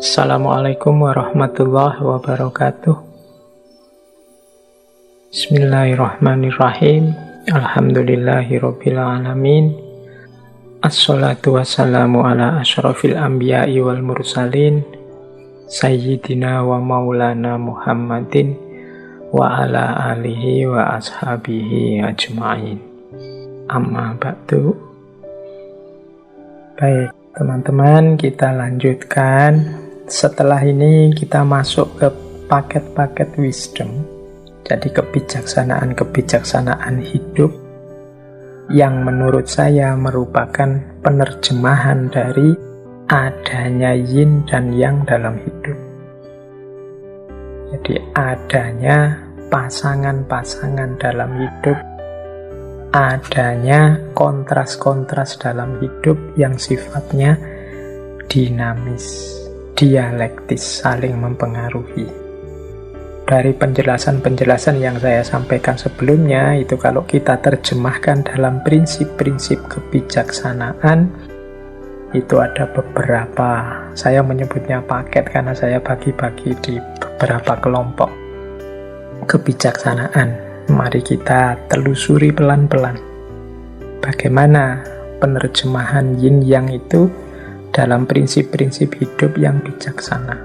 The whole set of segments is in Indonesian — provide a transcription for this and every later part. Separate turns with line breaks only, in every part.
Assalamualaikum warahmatullahi wabarakatuh. Bismillahirrahmanirrahim. Alhamdulillahirabbil alamin. Assalatu wassalamu ala asyrafil anbiya'i wal mursalin sayyidina wa maulana Muhammadin wa ala alihi wa ashabihi ajma'in. Amma ba'du. Baik, teman-teman, kita lanjutkan. Setelah ini kita masuk ke paket-paket wisdom. Jadi kebijaksanaan hidup yang menurut saya merupakan penerjemahan dari adanya yin dan yang dalam hidup. Jadi adanya pasangan-pasangan dalam hidup, adanya kontras-kontras dalam hidup yang sifatnya dinamis, dialektis, saling mempengaruhi. Dari penjelasan-penjelasan yang saya sampaikan sebelumnya, itu kalau kita terjemahkan dalam prinsip-prinsip kebijaksanaan, itu ada beberapa, saya menyebutnya paket karena saya bagi-bagi di beberapa kelompok kebijaksanaan. Mari kita telusuri pelan-pelan bagaimana penerjemahan yin yang itu dalam prinsip-prinsip hidup yang bijaksana.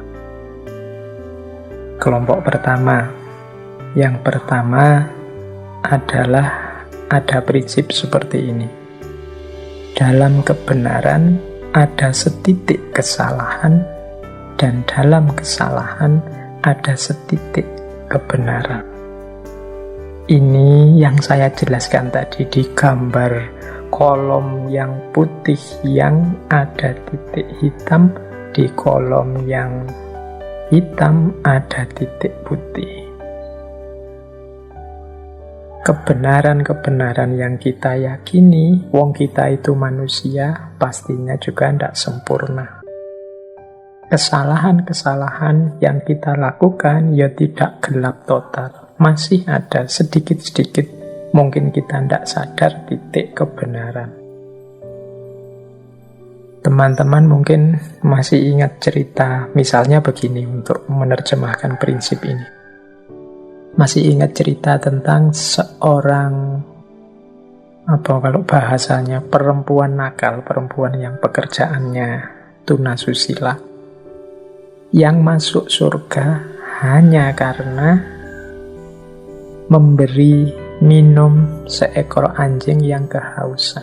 Kelompok pertama, yang pertama adalah ada prinsip seperti ini. Dalam kebenaran ada setitik kesalahan, dan dalam kesalahan ada setitik kebenaran. Ini yang saya jelaskan tadi di gambar kolom yang putih yang ada titik hitam, di kolom yang hitam ada titik putih. Kebenaran-kebenaran yang kita yakini, wong kita itu manusia, pastinya juga tidak sempurna. Kesalahan-kesalahan yang kita lakukan ya tidak gelap total. Masih ada sedikit-sedikit, mungkin kita tidak sadar titik kebenaran. Teman-teman mungkin masih ingat cerita, misalnya begini untuk menerjemahkan prinsip ini. Masih ingat cerita tentang seorang, kalau bahasanya, perempuan nakal, perempuan yang pekerjaannya tunasusila, yang masuk surga hanya karena memberi minum seekor anjing yang kehausan.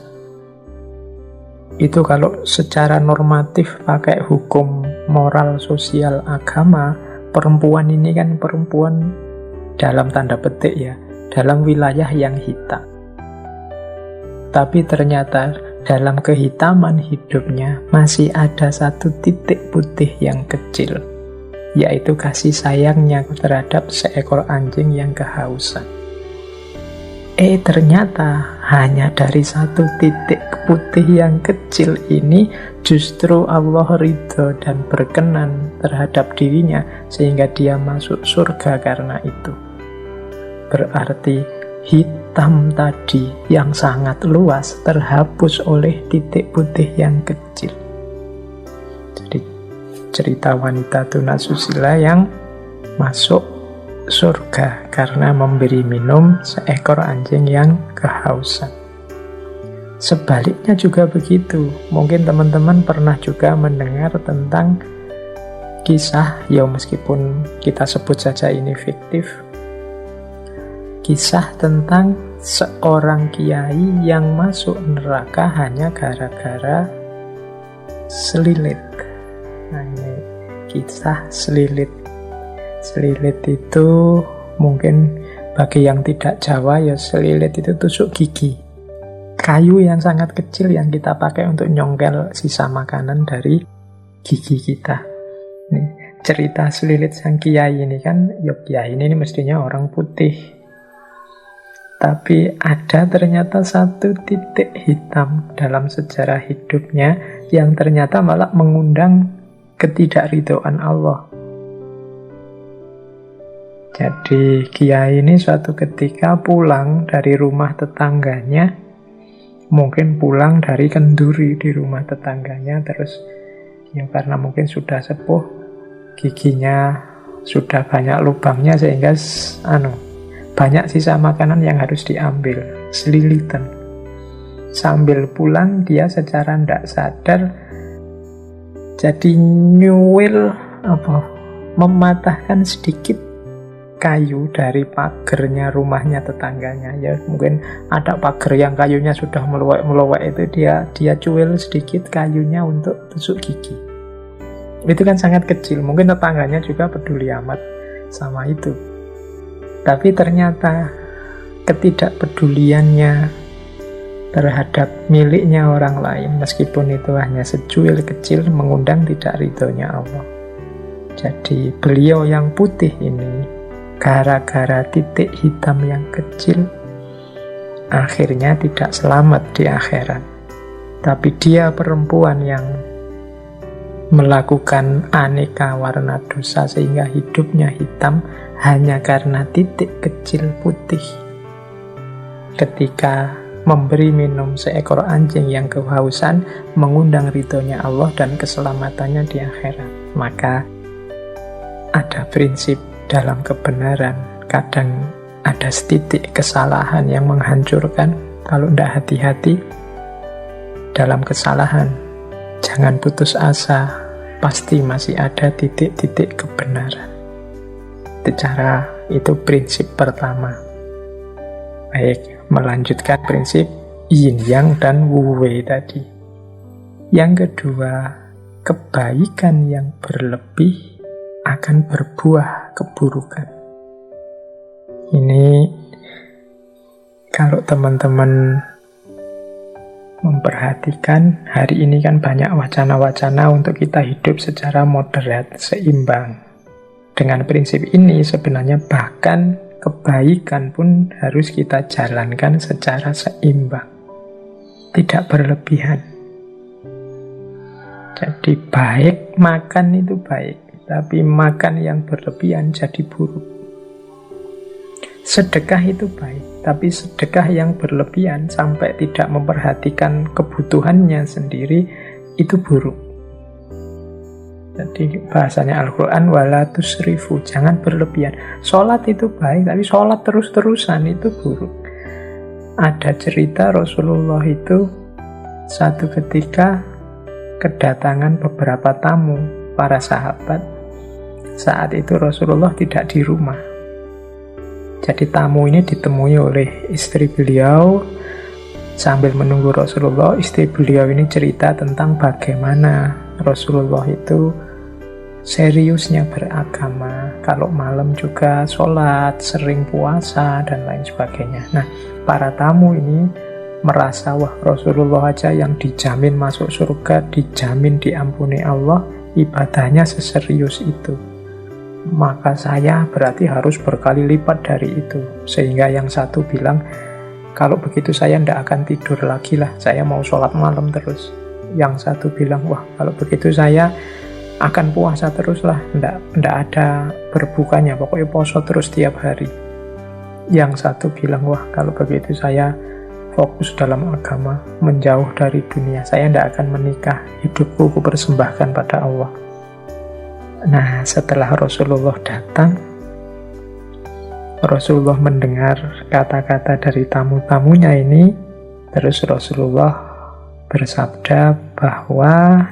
Itu kalau secara normatif pakai hukum moral sosial agama, perempuan ini kan perempuan dalam tanda petik ya, dalam wilayah yang hitam. Tapi ternyata dalam kehitaman hidupnya masih ada satu titik putih yang kecil, yaitu kasih sayangnya terhadap seekor anjing yang kehausan. Ternyata hanya dari satu titik putih yang kecil ini justru Allah ridho dan berkenan terhadap dirinya sehingga dia masuk surga karena itu. Berarti hitam tadi yang sangat luas terhapus oleh titik putih yang kecil. Jadi cerita wanita tunasusila yang masuk surga karena memberi minum seekor anjing yang kehausan. Sebaliknya juga begitu. Mungkin teman-teman pernah juga mendengar tentang kisah, ya meskipun kita sebut saja ini fiktif, kisah tentang seorang kiai yang masuk neraka hanya gara-gara selilit. Nah, ini kisah selilit. Selilit itu mungkin bagi yang tidak Jawa ya, selilit itu tusuk gigi. Kayu yang sangat kecil yang kita pakai untuk nyongkel sisa makanan dari gigi kita. Nih, cerita selilit sang kiai ini kan, ya kiai ini mestinya orang putih. Tapi ada ternyata satu titik hitam dalam sejarah hidupnya yang ternyata malah mengundang ketidakridhoan Allah. Jadi kiai ini suatu ketika pulang dari rumah tetangganya, mungkin pulang dari kenduri di rumah tetangganya, terus ya karena mungkin sudah sepuh, giginya sudah banyak lubangnya sehingga banyak sisa makanan yang harus diambil, selilitan. Sambil pulang dia secara tidak sadar jadi nyuwil mematahkan sedikit kayu dari pagernya rumahnya tetangganya. Ya mungkin ada pagar yang kayunya sudah meluwek-meluwek, itu dia cuil sedikit kayunya untuk tusuk gigi. Itu kan sangat kecil, mungkin tetangganya juga peduli amat sama itu. Tapi ternyata ketidakpeduliannya terhadap miliknya orang lain, meskipun itu hanya secuil kecil, mengundang tidak ridhonya Allah. Jadi beliau yang putih ini, gara-gara titik hitam yang kecil, akhirnya tidak selamat di akhirat. Tapi dia perempuan yang melakukan aneka warna dosa sehingga hidupnya hitam hanya karena titik kecil putih. Ketika memberi minum seekor anjing yang kehausan, mengundang ridhonya Allah dan keselamatannya di akhirat. Maka ada prinsip dalam kebenaran, kadang ada setitik kesalahan yang menghancurkan. Kalau tidak hati-hati dalam kesalahan, jangan putus asa, pasti masih ada titik-titik kebenaran. Itu prinsip pertama. Baik, melanjutkan prinsip yin yang dan wu wei tadi. Yang kedua, kebaikan yang berlebih akan berbuah keburukan. Ini kalau teman-teman memperhatikan, hari ini kan banyak wacana-wacana untuk kita hidup secara moderat, seimbang. Dengan prinsip ini sebenarnya bahkan kebaikan pun harus kita jalankan secara seimbang, tidak berlebihan. Jadi baik, makan itu baik, tapi makan yang berlebihan jadi buruk. Sedekah itu baik, tapi sedekah yang berlebihan sampai tidak memperhatikan kebutuhannya sendiri, itu buruk. Jadi bahasanya Al-Quran, wala tusrifu, jangan berlebihan. Sholat itu baik, tapi sholat terus-terusan itu buruk. Ada cerita Rasulullah itu satu ketika kedatangan beberapa tamu, para sahabat. Saat itu Rasulullah tidak di rumah. Jadi tamu ini ditemui oleh istri beliau. Sambil menunggu Rasulullah, istri beliau ini cerita tentang bagaimana Rasulullah itu seriusnya beragama. Kalau malam juga sholat, sering puasa, dan lain sebagainya. Nah, para tamu ini merasa, wah Rasulullah aja yang dijamin masuk surga, dijamin diampuni Allah, ibadahnya seserius itu. Maka saya berarti harus berkali lipat dari itu. Sehingga yang satu bilang, kalau begitu saya tidak akan tidur lagi lah, saya mau sholat malam terus. Yang satu bilang, wah kalau begitu saya akan puasa terus lah, tidak ada berbukanya, pokoknya poso terus tiap hari. Yang satu bilang, wah kalau begitu saya fokus dalam agama, menjauh dari dunia, saya tidak akan menikah, hidupku kupersembahkan pada Allah. Nah, setelah Rasulullah datang, Rasulullah mendengar kata-kata dari tamu-tamunya ini, terus Rasulullah bersabda bahwa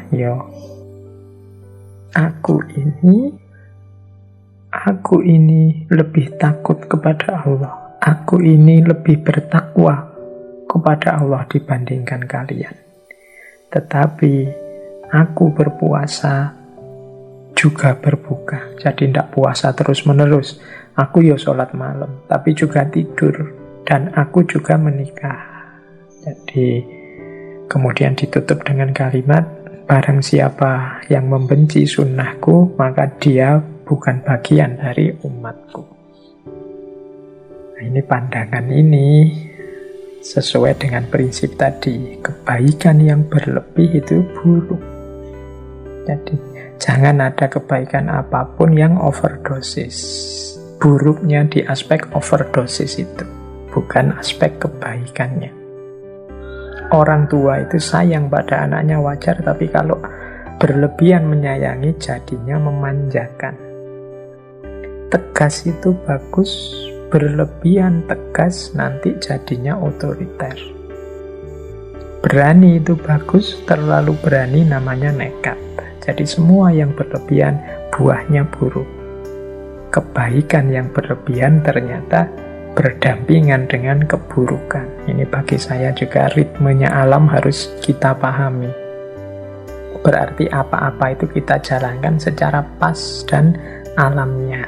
aku ini lebih takut kepada Allah, aku ini lebih bertakwa kepada Allah dibandingkan kalian. Tetapi aku berpuasa juga berbuka, jadi tidak puasa terus-menerus. Aku sholat malam, tapi juga tidur, dan aku juga menikah. Jadi kemudian ditutup dengan kalimat, barang siapa yang membenci sunnahku, maka dia bukan bagian dari umatku. Nah, ini pandangan ini sesuai dengan prinsip tadi, kebaikan yang berlebih itu buruk. Jadi jangan ada kebaikan apapun yang overdosis. Buruknya di aspek overdosis itu, bukan aspek kebaikannya. Orang tua itu sayang pada anaknya wajar, tapi kalau Berlebihan menyayangi jadinya memanjakan. Tegas itu bagus, berlebihan tegas nanti jadinya otoriter. Berani itu bagus, terlalu berani namanya nekat. Jadi semua yang berlebihan buahnya buruk. Kebaikan yang berlebihan ternyata berdampingan dengan keburukan. Ini bagi saya juga ritmenya alam harus kita pahami. Berarti apa-apa itu kita jalankan secara pas dan alamnya.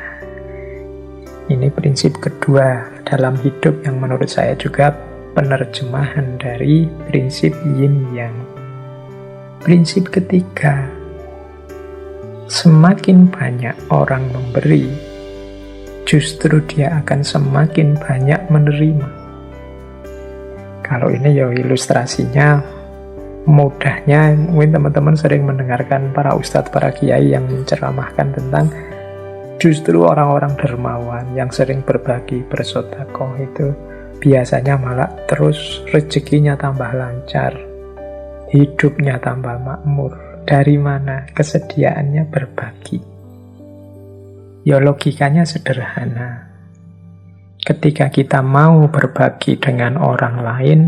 Ini prinsip kedua dalam hidup yang menurut saya juga penerjemahan dari prinsip yin yang. Prinsip ketiga, semakin banyak orang memberi, justru dia akan semakin banyak menerima. Kalau ini ya ilustrasinya mudahnya, mungkin teman-teman sering mendengarkan para ustadz, para kiai yang menceramahkan tentang justru orang-orang dermawan yang sering berbagi, bersedekah itu biasanya malah terus rezekinya tambah lancar, hidupnya tambah makmur. Dari mana? Kesediaannya berbagi. Ya logikanya sederhana. Ketika kita mau berbagi dengan orang lain,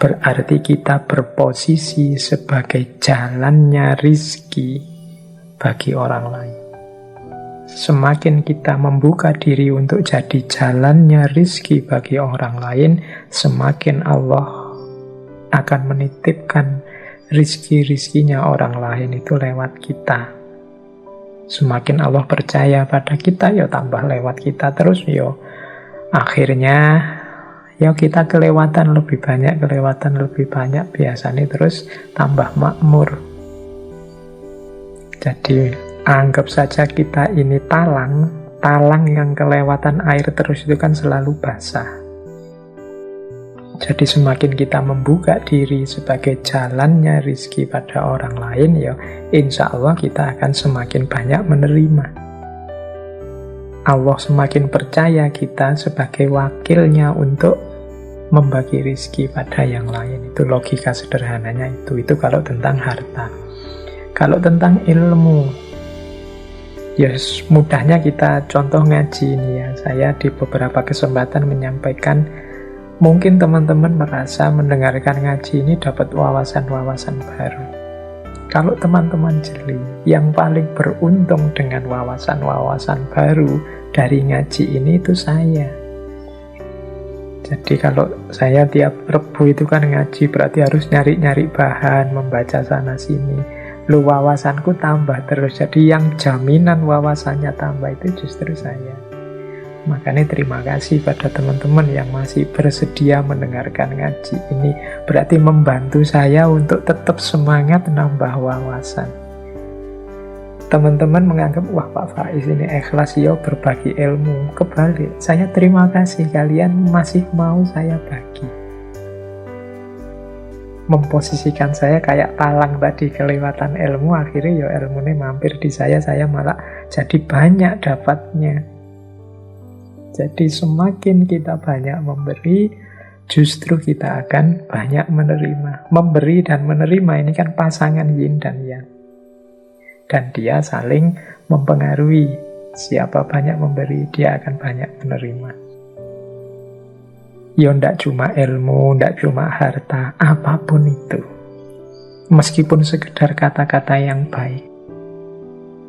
berarti kita berposisi sebagai jalannya rizki bagi orang lain. Semakin kita membuka diri untuk jadi jalannya rizki bagi orang lain, semakin Allah akan menitipkan rizki-rizkinya orang lain itu lewat kita. Semakin Allah percaya pada kita, ya tambah lewat kita terus, ya akhirnya ya kita kelewatan lebih banyak, biasanya terus tambah makmur. Jadi anggap saja kita ini talang yang kelewatan air terus itu kan selalu basah. Jadi semakin kita membuka diri sebagai jalannya rizki pada orang lain, ya insya Allah kita akan semakin banyak menerima. Allah semakin percaya kita sebagai wakilnya untuk membagi rizki pada yang lain. Itu logika sederhananya itu kalau tentang harta. Kalau tentang ilmu, ya mudahnya kita contoh ngaji ini ya. Saya di beberapa kesempatan menyampaikan, mungkin teman-teman merasa mendengarkan ngaji ini dapat wawasan-wawasan baru. Kalau teman-teman jeli, yang paling beruntung dengan wawasan-wawasan baru dari ngaji ini itu saya. Jadi kalau saya tiap Rebu itu kan ngaji, berarti harus nyari-nyari bahan, membaca sana sini. Lu wawasanku tambah terus. Jadi yang jaminan wawasannya tambah itu justru saya. Makanya terima kasih pada teman-teman yang masih bersedia mendengarkan ngaji ini. Berarti membantu saya untuk tetap semangat nambah wawasan. Teman-teman menganggap, wah Pak Faiz ini ikhlas ya berbagi ilmu. Kebalik, saya terima kasih kalian masih mau saya bagi. Memposisikan saya kayak talang tadi, kelewatan ilmu, akhirnya ya ilmunya mampir di saya malah jadi banyak dapatnya. Jadi semakin kita banyak memberi, justru kita akan banyak menerima. Memberi dan menerima ini kan pasangan yin dan yang. Dan dia saling mempengaruhi. Siapa banyak memberi, dia akan banyak menerima. Ya ndak cuma ilmu, ndak cuma harta, apapun itu. Meskipun sekedar kata-kata yang baik.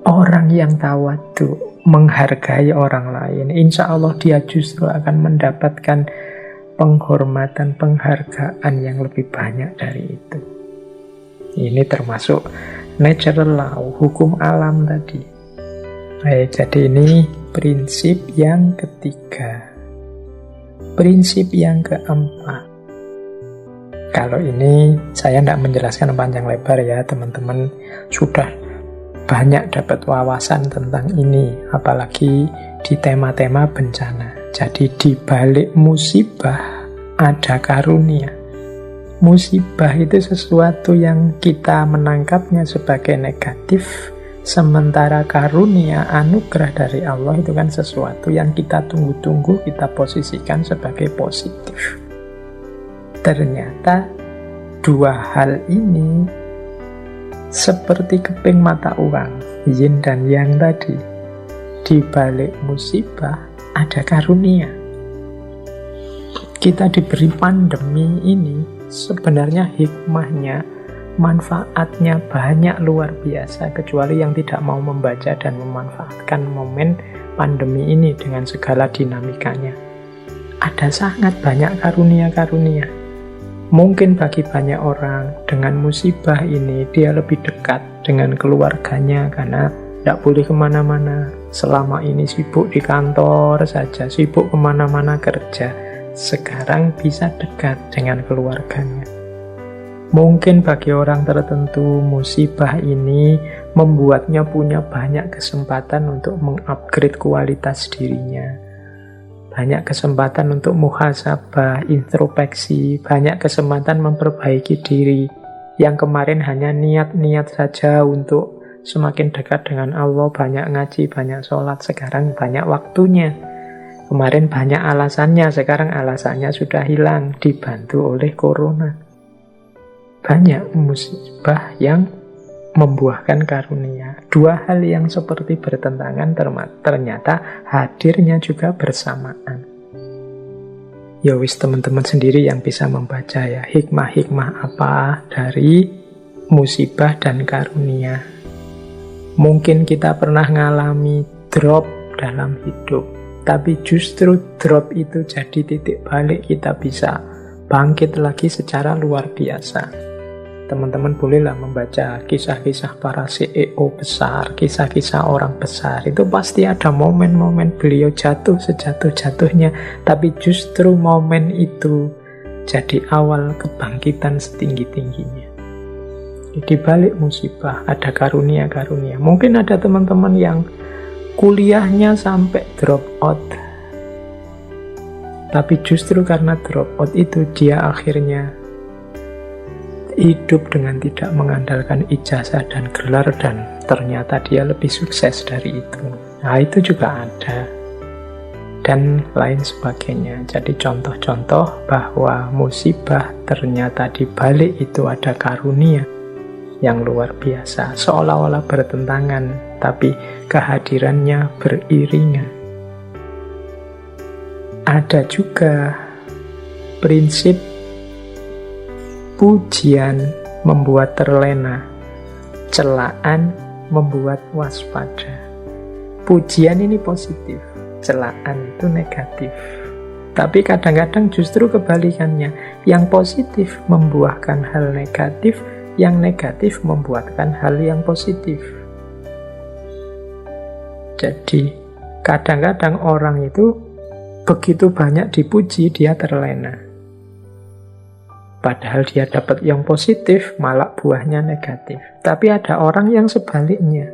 Orang yang tawadhu, menghargai orang lain, insya Allah dia justru akan mendapatkan penghormatan, penghargaan yang lebih banyak dari itu. Ini termasuk natural law, hukum alam tadi. Baik, jadi ini prinsip yang ketiga. Prinsip yang keempat. Kalau ini saya tidak menjelaskan panjang lebar ya, teman-teman sudah banyak dapat wawasan tentang ini, apalagi di tema-tema bencana. Jadi di balik musibah ada karunia. Musibah itu sesuatu yang kita menangkapnya sebagai negatif, sementara karunia, anugerah dari Allah itu kan sesuatu yang kita tunggu-tunggu, kita posisikan sebagai positif. Ternyata dua hal ini Seperti keping mata uang, yin dan yang tadi. Di balik musibah ada karunia. Kita diberi pandemi ini, sebenarnya hikmahnya, manfaatnya banyak luar biasa, kecuali yang tidak mau membaca dan memanfaatkan momen pandemi ini dengan segala dinamikanya. Ada sangat banyak karunia-karunia. Mungkin bagi banyak orang, dengan musibah ini dia lebih dekat dengan keluarganya karena tidak boleh kemana-mana. Selama ini sibuk di kantor saja, sibuk kemana-mana kerja. Sekarang bisa dekat dengan keluarganya. Mungkin bagi orang tertentu, musibah ini membuatnya punya banyak kesempatan untuk mengupgrade kualitas dirinya. Banyak kesempatan untuk muhasabah, introspeksi, banyak kesempatan memperbaiki diri. Yang kemarin hanya niat-niat saja untuk semakin dekat dengan Allah, banyak ngaji, banyak sholat, sekarang banyak waktunya. Kemarin banyak alasannya, sekarang alasannya sudah hilang, dibantu oleh corona. Banyak musibah yang membuahkan karunia. Dua hal yang seperti bertentangan ternyata hadirnya juga bersamaan. Ya wis, teman-teman sendiri yang bisa membaca ya, hikmah-hikmah apa dari musibah dan karunia. Mungkin kita pernah ngalami drop dalam hidup, tapi justru drop itu jadi titik balik kita bisa bangkit lagi secara luar biasa. Teman-teman bolehlah membaca kisah-kisah para CEO besar, kisah-kisah orang besar. Itu pasti ada momen-momen beliau jatuh sejatuh-jatuhnya, tapi justru momen itu jadi awal kebangkitan setinggi-tingginya. Di balik musibah ada karunia-karunia. Mungkin ada teman-teman yang kuliahnya sampai drop out, tapi justru karena drop out itu dia akhirnya hidup dengan tidak mengandalkan ijazah dan gelar, dan ternyata dia lebih sukses dari itu. Nah, itu juga ada, dan lain sebagainya. Jadi contoh-contoh bahwa musibah ternyata di balik itu ada karunia yang luar biasa, seolah-olah bertentangan, tapi kehadirannya beriringan. Ada juga prinsip pujian membuat terlena, celaan membuat waspada. Pujian ini positif, celaan itu negatif. Tapi kadang-kadang justru kebalikannya, yang positif membuahkan hal negatif, yang negatif membuahkan hal yang positif. Jadi kadang-kadang orang itu begitu banyak dipuji, dia terlena. Padahal dia dapat yang positif, malah buahnya negatif. Tapi ada orang yang sebaliknya.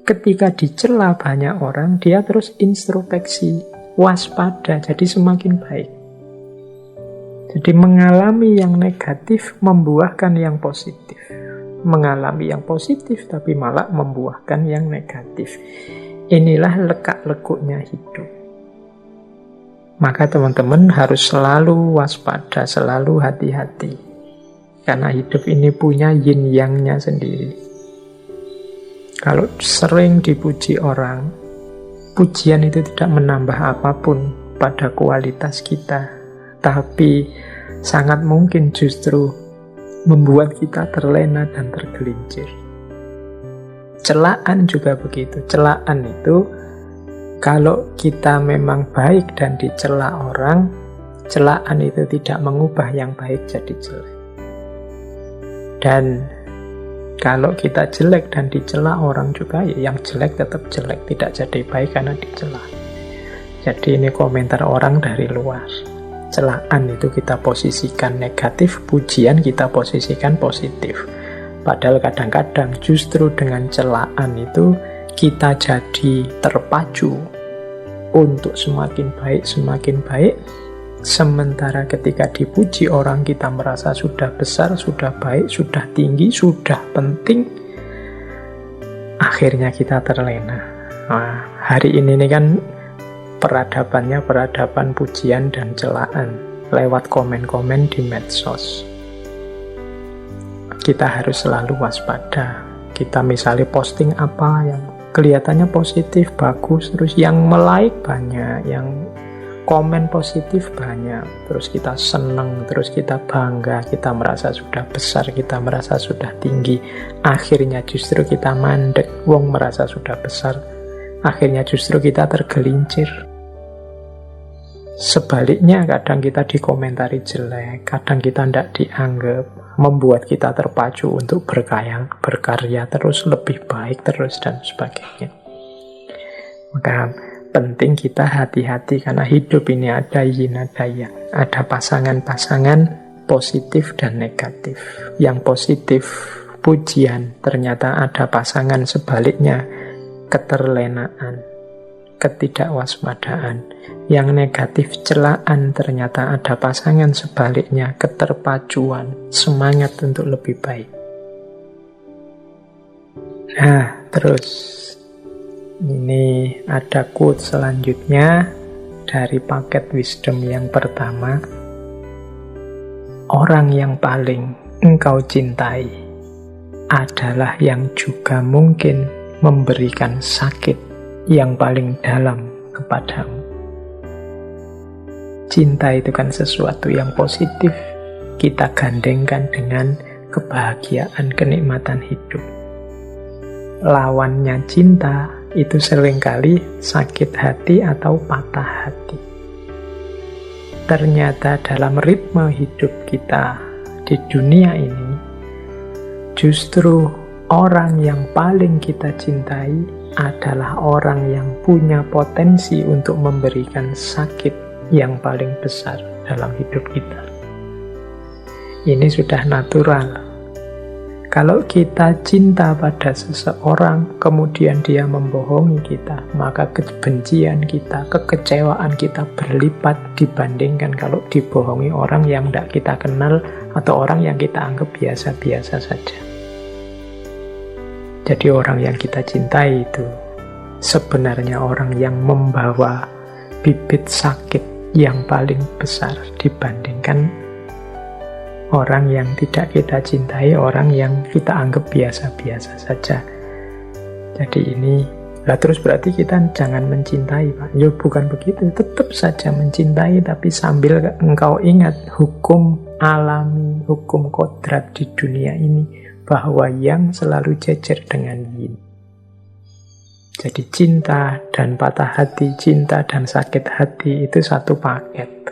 Ketika dicela banyak orang, dia terus introspeksi, waspada, jadi semakin baik. Jadi mengalami yang negatif membuahkan yang positif. Mengalami yang positif tapi malah membuahkan yang negatif. Inilah lekak-lekuknya hidup. Maka teman-teman harus selalu waspada, selalu hati-hati. Karena hidup ini punya yin-yang-nya sendiri. Kalau sering dipuji orang, pujian itu tidak menambah apapun pada kualitas kita. Tapi sangat mungkin justru membuat kita terlena dan tergelincir. Celaan juga begitu. Celaan itu kalau kita memang baik dan dicela orang, celaan itu tidak mengubah yang baik jadi jelek. Dan kalau kita jelek dan dicela orang juga, ya yang jelek tetap jelek, tidak jadi baik karena dicela. Jadi ini komentar orang dari luar. Celaan itu kita posisikan negatif, pujian kita posisikan positif. Padahal kadang-kadang justru dengan celaan itu kita jadi terpacu untuk semakin baik, sementara ketika dipuji orang kita merasa sudah besar, sudah baik, sudah tinggi, sudah penting, akhirnya kita terlena. Nah, hari ini kan peradabannya peradaban pujian dan celaan lewat komen-komen di medsos. kita harus selalu waspada. Kita misalnya posting apa yang kelihatannya positif, bagus, terus yang like banyak, yang komen positif banyak, terus kita seneng, terus kita bangga, kita merasa sudah besar, kita merasa sudah tinggi. Akhirnya justru kita mandek, wong merasa sudah besar, akhirnya justru kita tergelincir. Sebaliknya kadang kita dikomentari jelek, kadang kita tidak dianggap, membuat kita terpacu untuk berkarya terus, lebih baik terus, dan sebagainya. Maka penting kita hati-hati, karena hidup ini ada yin, ada yang. Ada pasangan-pasangan positif dan negatif. Yang positif, pujian, ternyata ada pasangan sebaliknya, keterlenaan, ketidakwaspadaan. Yang negatif, celaan, ternyata ada pasangan sebaliknya, keterpacuan, semangat untuk lebih baik. Nah, terus ini ada quote selanjutnya dari paket wisdom yang pertama. Orang yang paling engkau cintai adalah yang juga mungkin memberikan sakit yang paling dalam kepadamu. Cinta itu kan sesuatu yang positif, kita gandengkan dengan kebahagiaan, kenikmatan hidup. Lawannya cinta itu seringkali sakit hati atau patah hati. Ternyata dalam ritme hidup kita di dunia ini, justru orang yang paling kita cintai adalah orang yang punya potensi untuk memberikan sakit yang paling besar dalam hidup kita. Ini sudah natural. Kalau kita cinta pada seseorang, kemudian dia membohongi kita, maka kebencian kita, kekecewaan kita berlipat dibandingkan kalau dibohongi orang yang tidak kita kenal atau orang yang kita anggap biasa-biasa saja. Jadi orang yang kita cintai itu sebenarnya orang yang membawa bibit sakit yang paling besar dibandingkan orang yang tidak kita cintai, orang yang kita anggap biasa-biasa saja. Jadi ini, terus berarti kita jangan mencintai, Pak. Ya bukan begitu, tetap saja mencintai, tapi sambil engkau ingat hukum alami, hukum kodrat di dunia ini, bahwa yang selalu jejer dengan yin. Jadi cinta dan patah hati, cinta dan sakit hati itu satu paket.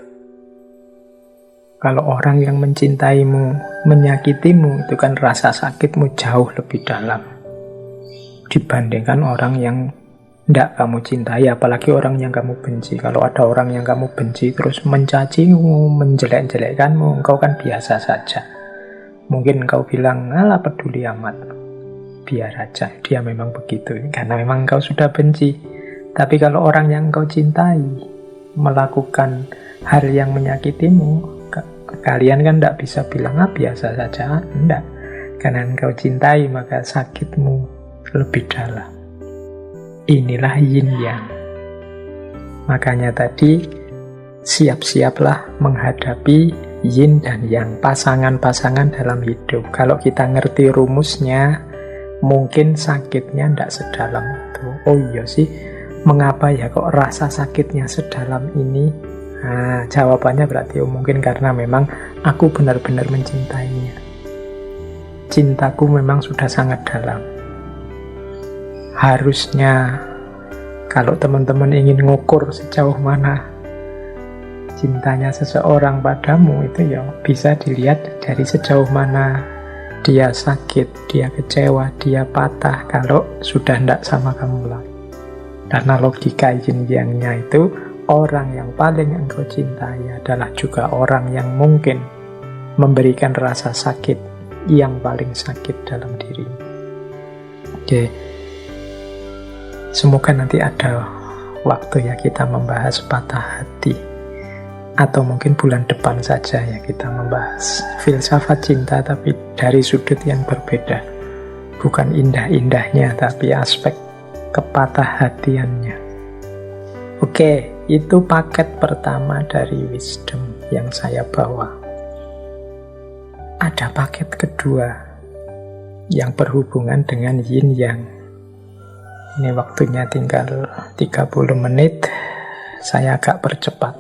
Kalau orang yang mencintaimu, menyakitimu, itu kan rasa sakitmu jauh lebih dalam dibandingkan orang yang tidak kamu cintai, apalagi orang yang kamu benci. Kalau ada orang yang kamu benci terus mencacimu, menjelek-jelekkanmu, engkau kan biasa saja. Mungkin engkau bilang, alah peduli amat, biar aja, dia memang begitu, karena memang engkau sudah benci. Tapi kalau orang yang engkau cintai melakukan hal yang menyakitimu, kalian kan tidak bisa bilang, biasa saja. Tidak, karena engkau cintai, maka sakitmu lebih dalam. Inilah yin yang. Makanya tadi, siap-siaplah menghadapi yin dan yang, pasangan-pasangan dalam hidup. Kalau kita ngerti rumusnya, mungkin sakitnya tidak sedalam itu. Oh iya sih, mengapa ya kok rasa sakitnya sedalam ini? Nah, jawabannya berarti mungkin karena memang aku benar-benar mencintainya. Cintaku memang sudah sangat dalam. Harusnya kalau teman-teman ingin ngukur sejauh mana cintanya seseorang padamu, itu ya bisa dilihat dari sejauh mana dia sakit, dia kecewa, dia patah kalau sudah tidak sama kamu lagi. Karena logika yin-yang-nya itu, orang yang paling engkau cintai adalah juga orang yang mungkin memberikan rasa sakit yang paling sakit dalam diri. Oke, semoga nanti ada waktu ya kita membahas patah hati. Atau mungkin bulan depan saja ya kita membahas filsafat cinta, tapi dari sudut yang berbeda. Bukan indah-indahnya, tapi aspek kepatah hatiannya. Oke, itu paket pertama dari wisdom yang saya bawa. Ada paket kedua yang berhubungan dengan yin yang. Ini waktunya tinggal 30 menit, saya agak percepat.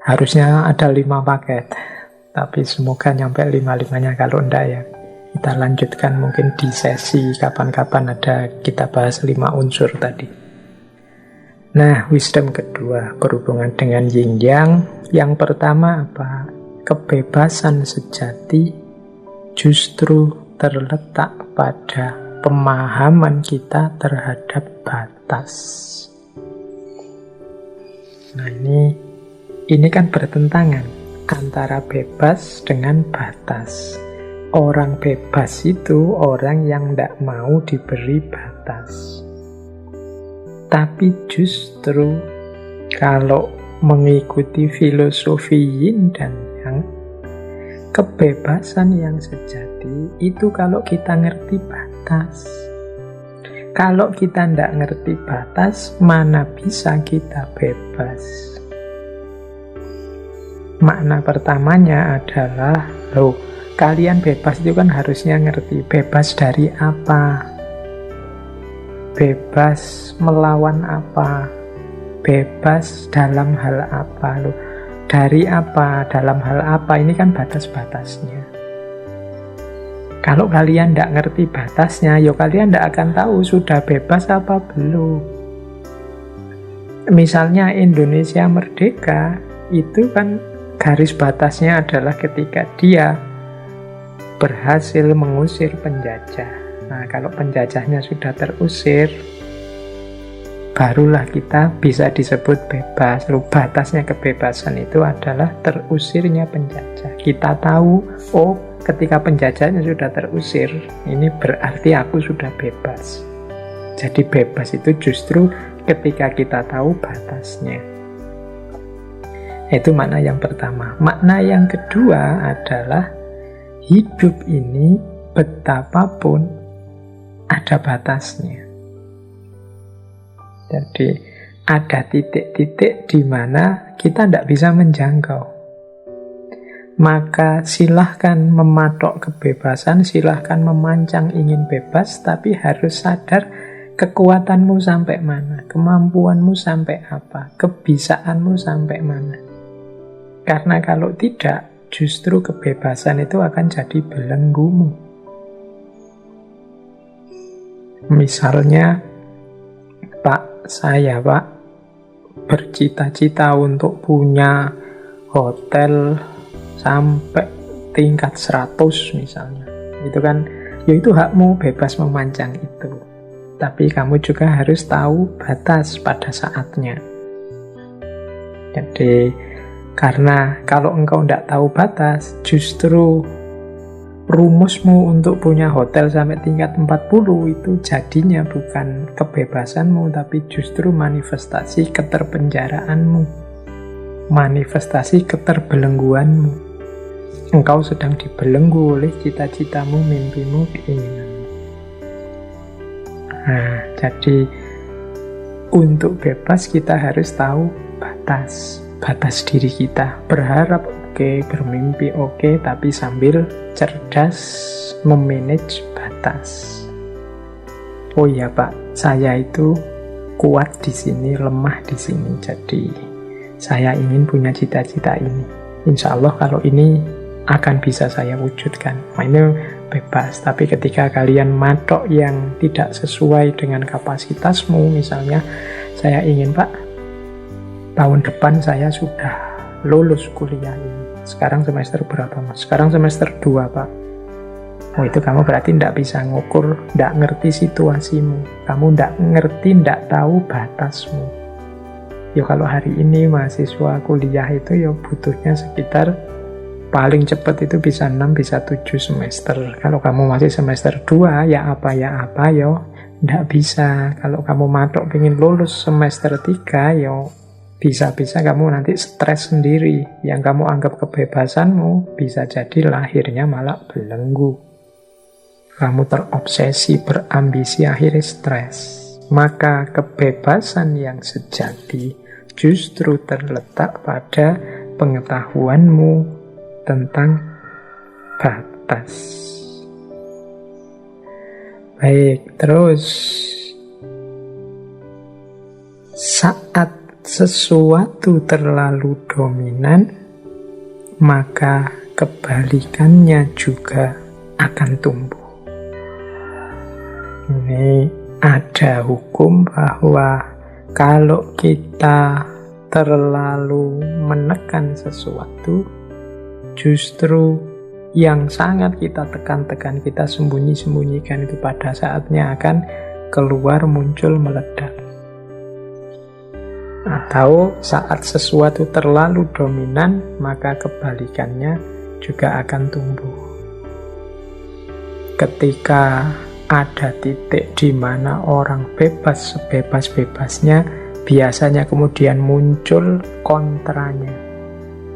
Harusnya ada 5 paket, tapi semoga nyampe 5-5-nya, kalau enggak ya kita lanjutkan mungkin di sesi kapan-kapan ada kita bahas 5 unsur tadi. Nah, wisdom kedua berhubungan dengan yin yang. Yang pertama apa? Kebebasan sejati justru terletak pada pemahaman kita terhadap batas. Nah, ini kan bertentangan antara bebas dengan batas. Orang bebas itu orang yang tidak mau diberi batas. Tapi justru kalau mengikuti filosofi yin dan yang, kebebasan yang sejati itu kalau kita ngerti batas. Kalau kita tidak ngerti batas, mana bisa kita bebas? Makna pertamanya adalah, kalian bebas itu kan harusnya ngerti bebas dari apa, bebas melawan apa, bebas dalam hal apa, dari apa, dalam hal apa, ini kan batas-batasnya. Kalau kalian tidak ngerti batasnya, kalian tidak akan tahu sudah bebas apa belum. Misalnya Indonesia merdeka, itu kan garis batasnya adalah ketika dia berhasil mengusir penjajah. Nah, kalau penjajahnya sudah terusir, barulah kita bisa disebut bebas. Lalu batasnya kebebasan itu adalah terusirnya penjajah. Kita tahu, ketika penjajahnya sudah terusir, ini berarti aku sudah bebas. Jadi bebas itu justru ketika kita tahu batasnya. Itu makna yang pertama. Makna yang kedua adalah hidup ini betapapun ada batasnya. Jadi ada titik-titik di mana kita tidak bisa menjangkau. Maka silahkan mematok kebebasan, silahkan memancang ingin bebas, tapi harus sadar kekuatanmu sampai mana, kemampuanmu sampai apa, kebisaanmu sampai mana. Karena kalau tidak, justru kebebasan itu akan jadi belenggumu. Misalnya, saya bercita-cita untuk punya hotel sampai tingkat 100 misalnya. Itu kan, itu hakmu bebas memancang itu. Tapi kamu juga harus tahu batas pada saatnya. Jadi, karena kalau engkau tidak tahu batas, justru rumusmu untuk punya hotel sampai tingkat 40 itu jadinya bukan kebebasanmu, tapi justru manifestasi keterpenjaraanmu, manifestasi keterbelengguanmu. Engkau sedang dibelenggu oleh cita-citamu, mimpimu, keinginanmu. Nah, jadi untuk bebas kita harus tahu batas diri kita. Berharap oke, bermimpi oke, tapi sambil cerdas memanage batas. Oh iya Pak, saya itu kuat di sini, lemah di sini. Jadi saya ingin punya cita-cita ini. Insya Allah kalau ini akan bisa saya wujudkan. Nah, ini bebas. Tapi ketika kalian matok yang tidak sesuai dengan kapasitasmu, misalnya saya ingin Pak, tahun depan saya sudah lulus kuliah ini. Sekarang semester berapa Mas? Sekarang semester 2 Pak. Itu kamu berarti tidak bisa ngukur, tidak ngerti situasimu. Kamu tidak ngerti, tidak tahu batasmu. Kalau hari ini mahasiswa kuliah itu butuhnya sekitar paling cepat itu bisa 6, bisa 7 semester. Kalau kamu masih semester 2, tidak bisa. Kalau kamu matok pengen lulus semester 3, bisa-bisa kamu nanti stres sendiri. Yang kamu anggap kebebasanmu bisa jadi lahirnya malah belenggu. Kamu terobsesi, berambisi, akhirnya stres. Maka kebebasan yang sejati justru terletak pada pengetahuanmu tentang batas. Baik, terus saat sesuatu terlalu dominan, maka kebalikannya juga akan tumbuh. Ini ada hukum bahwa kalau kita terlalu menekan sesuatu, justru yang sangat kita tekan-tekan, kita sembunyi-sembunyikan itu pada saatnya akan keluar, muncul, meledak. Atau saat sesuatu terlalu dominan, maka kebalikannya juga akan tumbuh. Ketika ada titik di mana orang bebas sebebas-bebasnya, biasanya kemudian muncul kontranya.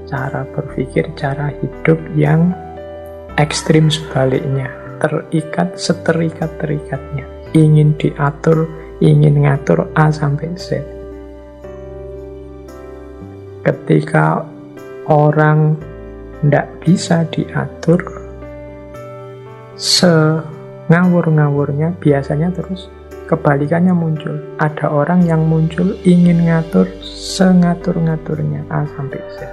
Cara berpikir, cara hidup yang ekstrim sebaliknya, terikat seterikat-terikatnya, ingin diatur, ingin ngatur A sampai Z. Ketika orang tidak bisa diatur, sengawur-ngawurnya, biasanya terus kebalikannya muncul. Ada orang yang muncul ingin ngatur sengatur-ngaturnya A sampai Z.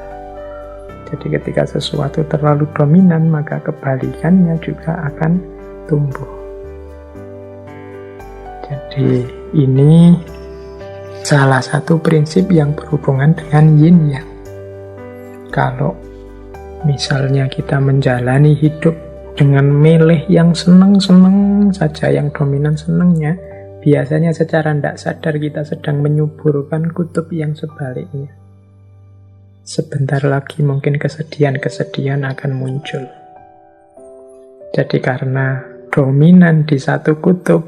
Jadi ketika sesuatu terlalu dominan, maka kebalikannya juga akan tumbuh. Jadi ini salah satu prinsip yang berhubungan dengan yin yang. Kalau misalnya kita menjalani hidup dengan milih yang seneng-seneng saja, yang dominan senengnya, biasanya secara tidak sadar kita sedang menyuburkan kutub yang sebaliknya. Sebentar lagi mungkin kesedihan-kesedihan akan muncul. Jadi karena dominan di satu kutub,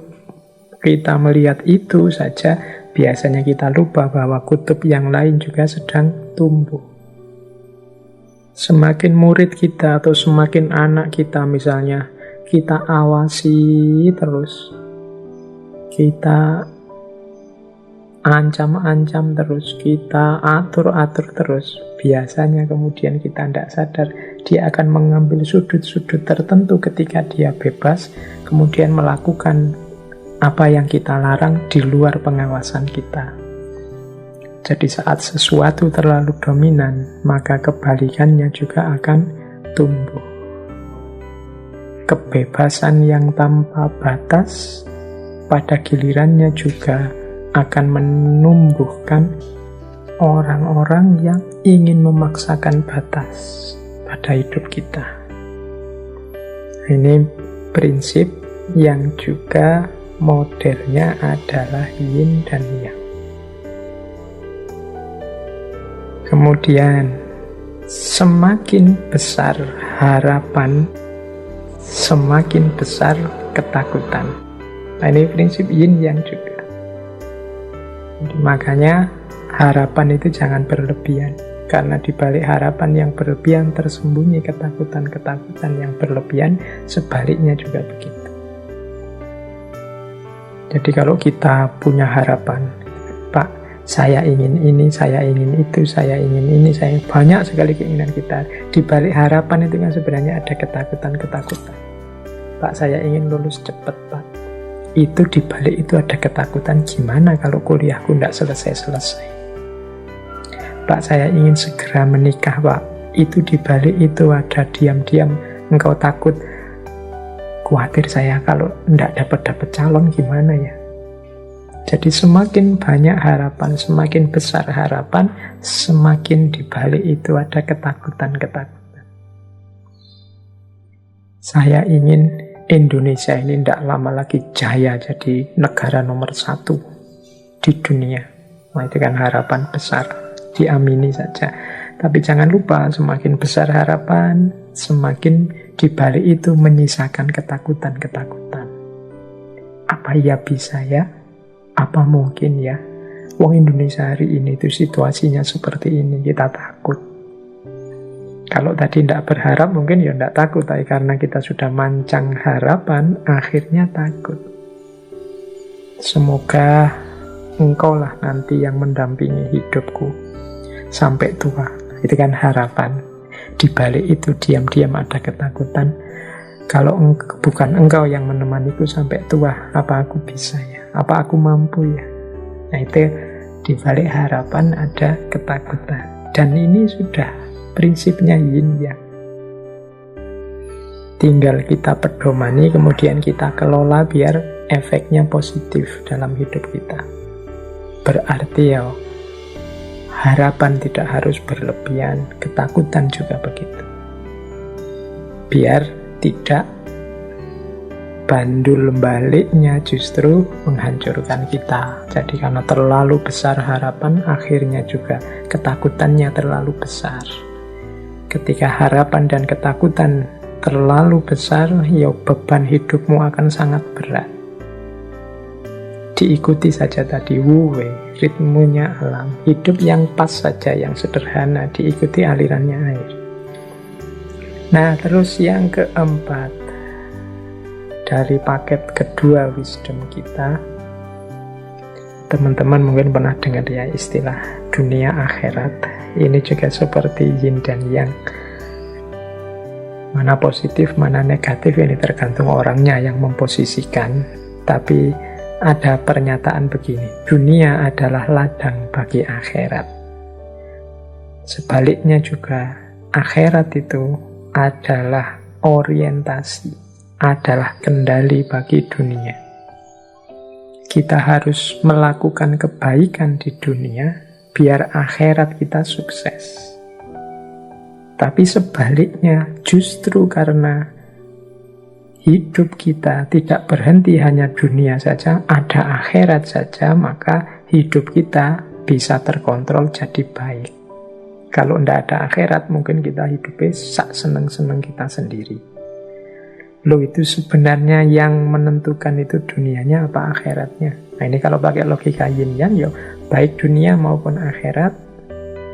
kita melihat itu saja, biasanya kita lupa bahwa kutub yang lain juga sedang tumbuh. Semakin murid kita atau semakin anak kita misalnya, kita awasi terus, kita ancam-ancam terus, kita atur-atur terus, biasanya kemudian kita tidak sadar, dia akan mengambil sudut-sudut tertentu ketika dia bebas, kemudian melakukan apa yang kita larang di luar pengawasan kita. Jadi saat sesuatu terlalu dominan, maka kebalikannya juga akan tumbuh. Kebebasan yang tanpa batas pada gilirannya juga akan menumbuhkan orang-orang yang ingin memaksakan batas pada hidup kita. Ini prinsip yang juga modelnya adalah yin dan yang. Kemudian semakin besar harapan, semakin besar ketakutan. Nah, ini prinsip yin yang juga. Jadi, makanya harapan itu jangan berlebihan, karena di balik harapan yang berlebihan tersembunyi ketakutan-ketakutan yang berlebihan. Sebaliknya juga begitu. Jadi kalau kita punya harapan, Pak, saya ingin ini, saya ingin itu, saya ingin ini, saya banyak sekali keinginan kita. Di balik harapan itu kan sebenarnya ada ketakutan-ketakutan. Pak, saya ingin lulus cepat, Pak. Itu di balik itu ada ketakutan, gimana kalau kuliahku tidak selesai-selesai. Pak, saya ingin segera menikah, Pak. Itu di balik itu ada diam-diam engkau takut, khawatir saya kalau tidak dapat calon gimana ya. Jadi semakin banyak harapan, semakin besar harapan, semakin di balik itu ada ketakutan-ketakutan. Saya ingin Indonesia ini tidak lama lagi jaya jadi negara nomor 1 di dunia. Nah, itu kan harapan besar, diamini saja. Tapi jangan lupa, semakin besar harapan, semakin di balik itu menyisakan ketakutan-ketakutan. Apa ya bisa ya? Apa mungkin ya? Wong Indonesia hari ini itu situasinya seperti ini, kita takut. Kalau tadi tidak berharap mungkin ya tidak takut, tapi karena kita sudah mancang harapan, akhirnya takut. Semoga engkau lah nanti yang mendampingi hidupku sampai tua. Itu kan harapan. Di balik itu diam-diam ada ketakutan. Kalau bukan engkau yang menemaniku sampai tua, apa aku bisa ya? Apa aku mampu ya? Nah itu, di balik harapan ada ketakutan. Dan ini sudah prinsipnya yin yang. Tinggal kita pedomani, kemudian kita kelola biar efeknya positif dalam hidup kita. Berarti ya, harapan tidak harus berlebihan, ketakutan juga begitu. Biar tidak bandul baliknya justru menghancurkan kita. Jadi karena terlalu besar harapan, akhirnya juga ketakutannya terlalu besar. Ketika harapan dan ketakutan terlalu besar, ya beban hidupmu akan sangat berat. Diikuti saja tadi wuwe, ritmenya alam, hidup yang pas saja, yang sederhana, diikuti alirannya air. Nah, terus yang keempat, dari paket kedua wisdom kita, teman-teman mungkin pernah dengar ya istilah dunia akhirat. Ini juga seperti yin dan yang. Mana positif, mana negatif, ini tergantung orangnya yang memposisikan. Tapi ada pernyataan begini, dunia adalah ladang bagi akhirat. Sebaliknya juga, akhirat itu adalah orientasi, adalah kendali bagi dunia. Kita harus melakukan kebaikan di dunia, biar akhirat kita sukses. Tapi sebaliknya, justru karena hidup kita tidak berhenti hanya dunia saja, ada akhirat saja, maka hidup kita bisa terkontrol jadi baik. Kalau tidak ada akhirat, mungkin kita hidupnya sak seneng-seneng kita sendiri. Loh, itu sebenarnya yang menentukan itu dunianya apa akhiratnya? Nah ini kalau pakai logika yin yang, ya baik dunia maupun akhirat,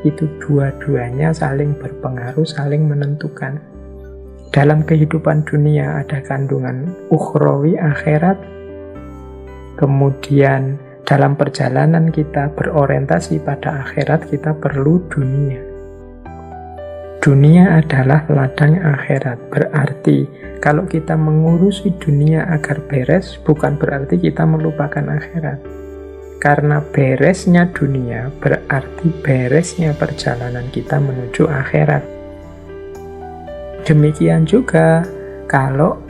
itu dua-duanya saling berpengaruh, saling menentukan. Dalam kehidupan dunia ada kandungan ukhrawi akhirat, kemudian dalam perjalanan kita berorientasi pada akhirat, kita perlu dunia. Dunia adalah ladang akhirat, berarti kalau kita mengurusi dunia agar beres, bukan berarti kita melupakan akhirat. Karena beresnya dunia berarti beresnya perjalanan kita menuju akhirat. Demikian juga kalau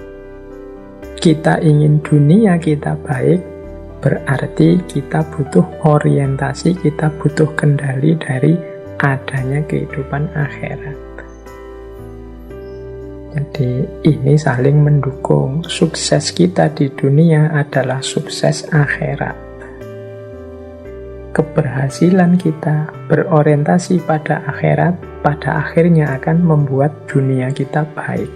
kita ingin dunia kita baik, berarti kita butuh orientasi, kita butuh kendali dari adanya kehidupan akhirat. Jadi ini saling mendukung. Sukses kita di dunia adalah sukses akhirat. Keberhasilan kita berorientasi pada akhirat, pada akhirnya akan membuat dunia kita baik.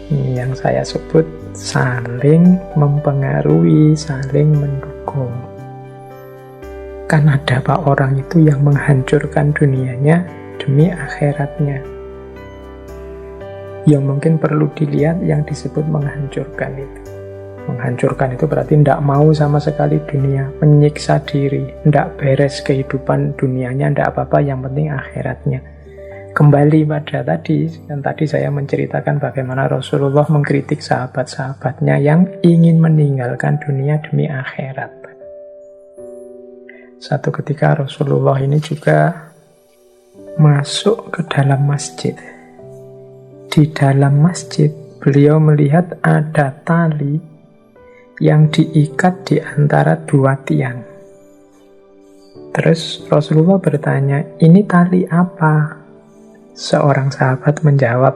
Ini yang saya sebut saling mempengaruhi, saling mendukung. Kan ada pak orang itu yang menghancurkan dunianya demi akhiratnya. Yang mungkin perlu dilihat yang disebut menghancurkan itu. Menghancurkan itu berarti tidak mau sama sekali dunia, menyiksa diri, tidak beres kehidupan dunianya, tidak apa-apa, yang penting akhiratnya. Kembali pada tadi, dan tadi saya menceritakan bagaimana Rasulullah mengkritik sahabat-sahabatnya yang ingin meninggalkan dunia demi akhirat. Satu ketika Rasulullah ini juga masuk ke dalam masjid. Di dalam masjid, beliau melihat ada tali yang diikat di antara dua tiang. Terus Rasulullah bertanya, ini tali apa? Seorang sahabat menjawab,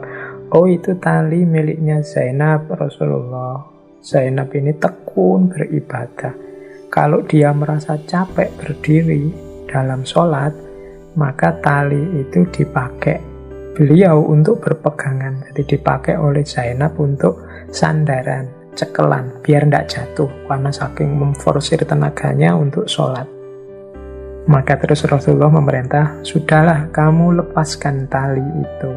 oh itu tali miliknya Zainab Rasulullah. Zainab ini tekun beribadah. Kalau dia merasa capek berdiri dalam sholat, maka tali itu dipakai beliau untuk berpegangan. Jadi dipakai oleh Zainab untuk sandaran, cekelan, biar tidak jatuh karena saking memforsir tenaganya untuk sholat. Maka terus Rasulullah memerintah, sudahlah kamu lepaskan tali itu.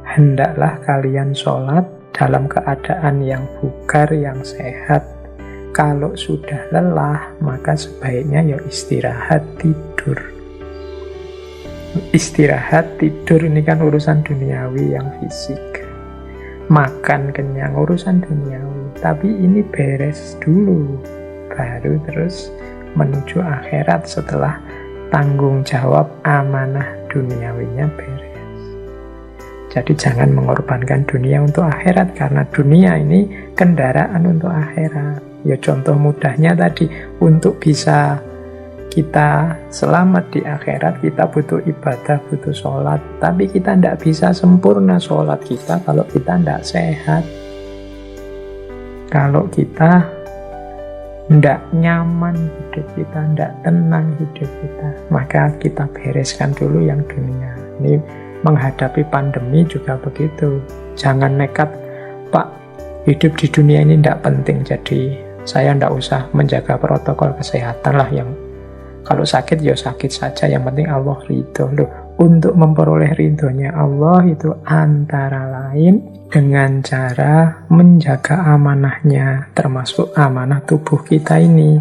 Hendaklah kalian sholat dalam keadaan yang bugar, yang sehat. Kalau sudah lelah, maka sebaiknya ya istirahat, tidur. Istirahat, tidur ini kan urusan duniawi yang fisik. makan kenyang, urusan duniawi. Tapi ini beres dulu, baru terus menuju akhirat setelah tanggung jawab amanah duniawinya beres. Jadi jangan mengorbankan dunia untuk akhirat, karena dunia ini kendaraan untuk akhirat. Ya contoh mudahnya tadi, untuk bisa kita selamat di akhirat, kita butuh ibadah, butuh sholat. Tapi kita tidak bisa sempurna sholat kita kalau kita tidak sehat. Kalau kita tidak nyaman hidup kita, tidak tenang hidup kita, maka kita bereskan dulu yang dunia. Ini menghadapi pandemi juga begitu. Jangan nekat, Pak, hidup di dunia ini tidak penting, jadi saya tidak usah menjaga protokol kesehatan lah. Yang kalau sakit ya sakit saja, yang penting Allah ridho. Loh, untuk memperoleh ridhonya Allah itu antara lain dengan cara menjaga amanahnya, termasuk amanah tubuh kita ini,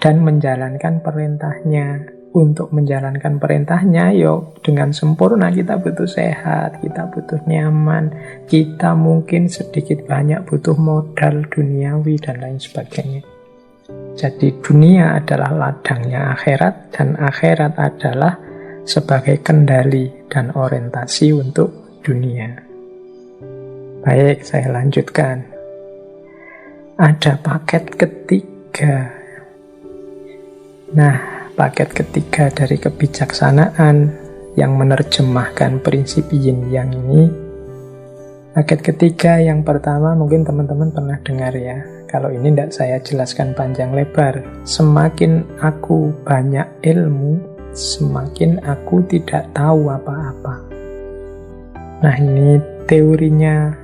dan menjalankan perintahnya. Untuk menjalankan perintahnya, yuk dengan sempurna kita butuh sehat, kita butuh nyaman, kita mungkin sedikit banyak butuh modal duniawi dan lain sebagainya. Jadi dunia adalah ladangnya akhirat, dan akhirat adalah sebagai kendali dan orientasi untuk dunia. Baik, saya lanjutkan. Ada paket ketiga. Nah, paket ketiga dari kebijaksanaan yang menerjemahkan prinsip yin yang ini. Paket ketiga yang pertama mungkin teman-teman pernah dengar ya. Kalau ini tidak saya jelaskan panjang lebar. Semakin aku banyak ilmu, semakin aku tidak tahu apa-apa. Nah, ini teorinya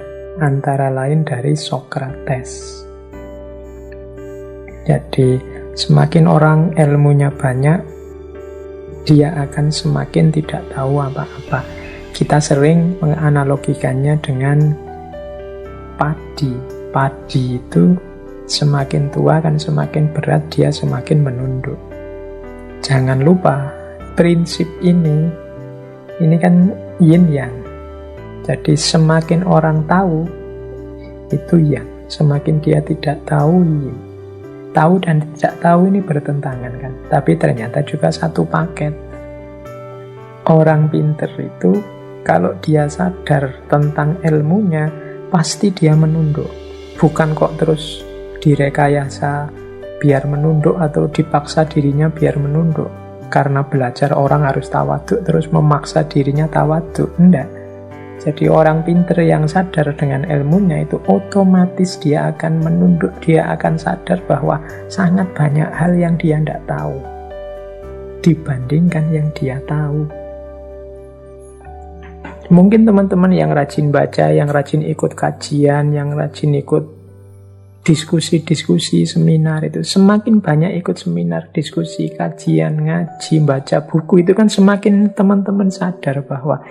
antara lain dari Socrates. Jadi semakin orang ilmunya banyak, dia akan semakin tidak tahu apa-apa. Kita sering menganalogikannya dengan padi. Padi itu semakin tua kan semakin berat, dia semakin menunduk. Jangan lupa, prinsip ini kan yin yang. Jadi semakin orang tahu, itu yang. Semakin dia tidak tahu, yin. Tahu dan tidak tahu ini bertentangan kan, tapi ternyata juga satu paket. Orang pinter itu kalau dia sadar tentang ilmunya, pasti dia menunduk. Bukan kok terus direkayasa biar menunduk atau dipaksa dirinya biar menunduk. Karena belajar orang harus tawaduk terus memaksa dirinya tawaduk. Enggak. Jadi orang pinter yang sadar dengan ilmunya itu otomatis dia akan menunduk, dia akan sadar bahwa sangat banyak hal yang dia tidak tahu dibandingkan yang dia tahu. Mungkin teman-teman yang rajin baca, yang rajin ikut kajian, yang rajin ikut diskusi-diskusi, seminar itu, semakin banyak ikut seminar, diskusi, kajian, ngaji, baca buku, itu kan semakin teman-teman sadar bahwa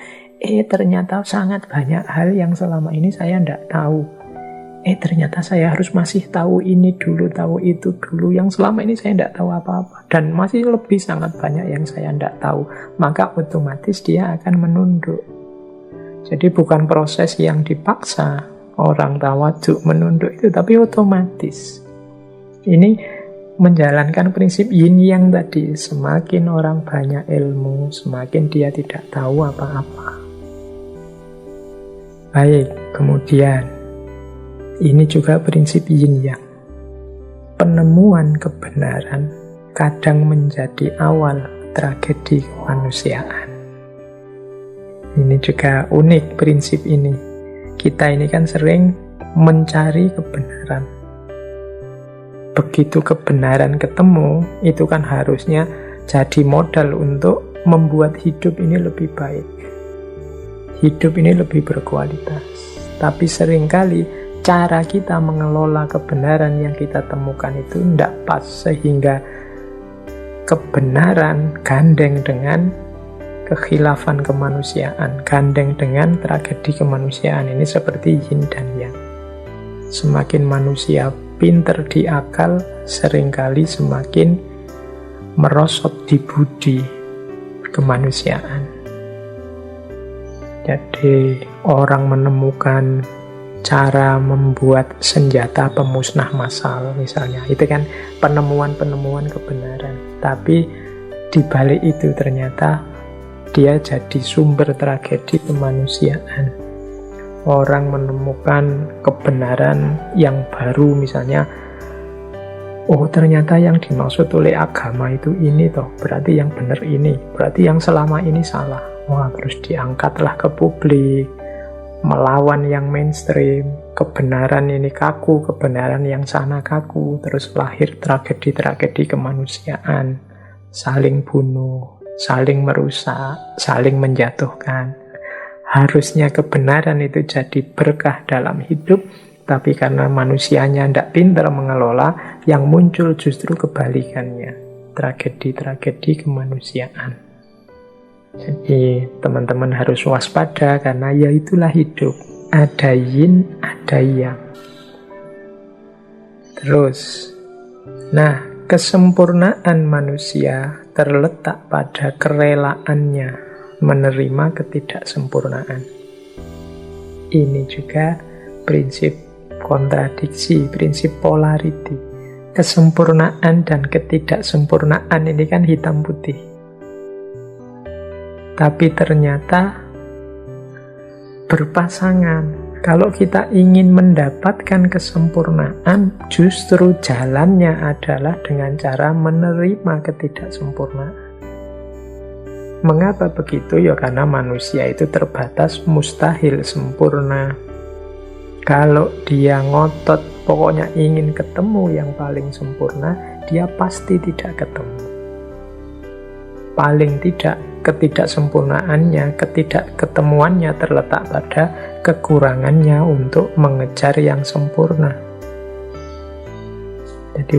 ternyata sangat banyak hal yang selama ini saya tidak tahu. Ternyata saya harus masih tahu ini dulu, tahu itu dulu. Yang selama ini saya tidak tahu apa-apa. Dan masih lebih sangat banyak yang saya tidak tahu. Maka otomatis dia akan menunduk. Jadi bukan proses yang dipaksa orang tawaduk menunduk itu, tapi otomatis. Ini menjalankan prinsip yin yang tadi. Semakin orang banyak ilmu, semakin dia tidak tahu apa-apa. Baik, kemudian ini juga prinsip yin yang. Penemuan kebenaran kadang menjadi awal tragedi kemanusiaan. Ini juga unik prinsip ini. Kita ini kan sering mencari kebenaran. Begitu kebenaran ketemu, itu kan harusnya jadi modal untuk membuat hidup ini lebih baik. Hidup ini lebih berkualitas. Tapi seringkali cara kita mengelola kebenaran yang kita temukan itu tidak pas, sehingga kebenaran gandeng dengan kekhilafan kemanusiaan, gandeng dengan tragedi kemanusiaan. Ini seperti yin dan yang. Semakin manusia pinter di akal, seringkali semakin merosot di budi kemanusiaan. Jadi orang menemukan cara membuat senjata pemusnah massal misalnya. Itu kan penemuan-penemuan kebenaran. Tapi di balik itu ternyata dia jadi sumber tragedi kemanusiaan. Orang menemukan kebenaran yang baru misalnya, oh ternyata yang dimaksud oleh agama itu ini toh, berarti yang benar ini, berarti yang selama ini salah. Wah, terus diangkatlah ke publik, melawan yang mainstream, kebenaran ini kaku, kebenaran yang sana kaku, terus lahir tragedi-tragedi kemanusiaan, saling bunuh, saling merusak, saling menjatuhkan. Harusnya kebenaran itu jadi berkah dalam hidup, tapi karena manusianya tidak pintar mengelola, yang muncul justru kebalikannya, tragedi-tragedi kemanusiaan. Jadi teman-teman harus waspada karena ya itulah hidup. Ada yin, ada yang. Terus, nah kesempurnaan manusia terletak pada kerelaannya menerima ketidaksempurnaan. Ini juga prinsip kontradiksi, prinsip polarity. Kesempurnaan dan ketidaksempurnaan ini kan hitam putih. Tapi ternyata berpasangan. Kalau kita ingin mendapatkan kesempurnaan, justru jalannya adalah dengan cara menerima ketidaksempurnaan. Mengapa begitu? Ya karena manusia itu terbatas, mustahil sempurna. Kalau dia ngotot, pokoknya ingin ketemu yang paling sempurna, dia pasti tidak ketemu. Paling tidak, ketidaksempurnaannya, ketidakketemuannya terletak pada kekurangannya untuk mengejar yang sempurna. Jadi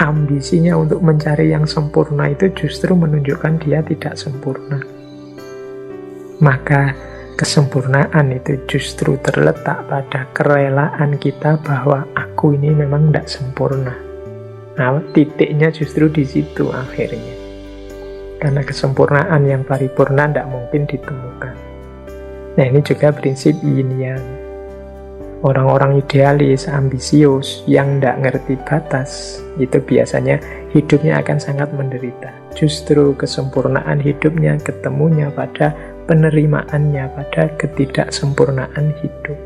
ambisinya untuk mencari yang sempurna itu justru menunjukkan dia tidak sempurna. Maka kesempurnaan itu justru terletak pada kerelaan kita bahwa aku ini memang tidak sempurna. Nah, titiknya justru di situ akhirnya. Karena kesempurnaan yang paripurna tidak mungkin ditemukan. Nah, ini juga prinsip yin yang. Orang-orang idealis, ambisius, yang tidak ngerti batas, itu biasanya hidupnya akan sangat menderita. Justru kesempurnaan hidupnya ketemunya pada penerimaannya, pada ketidaksempurnaan hidup.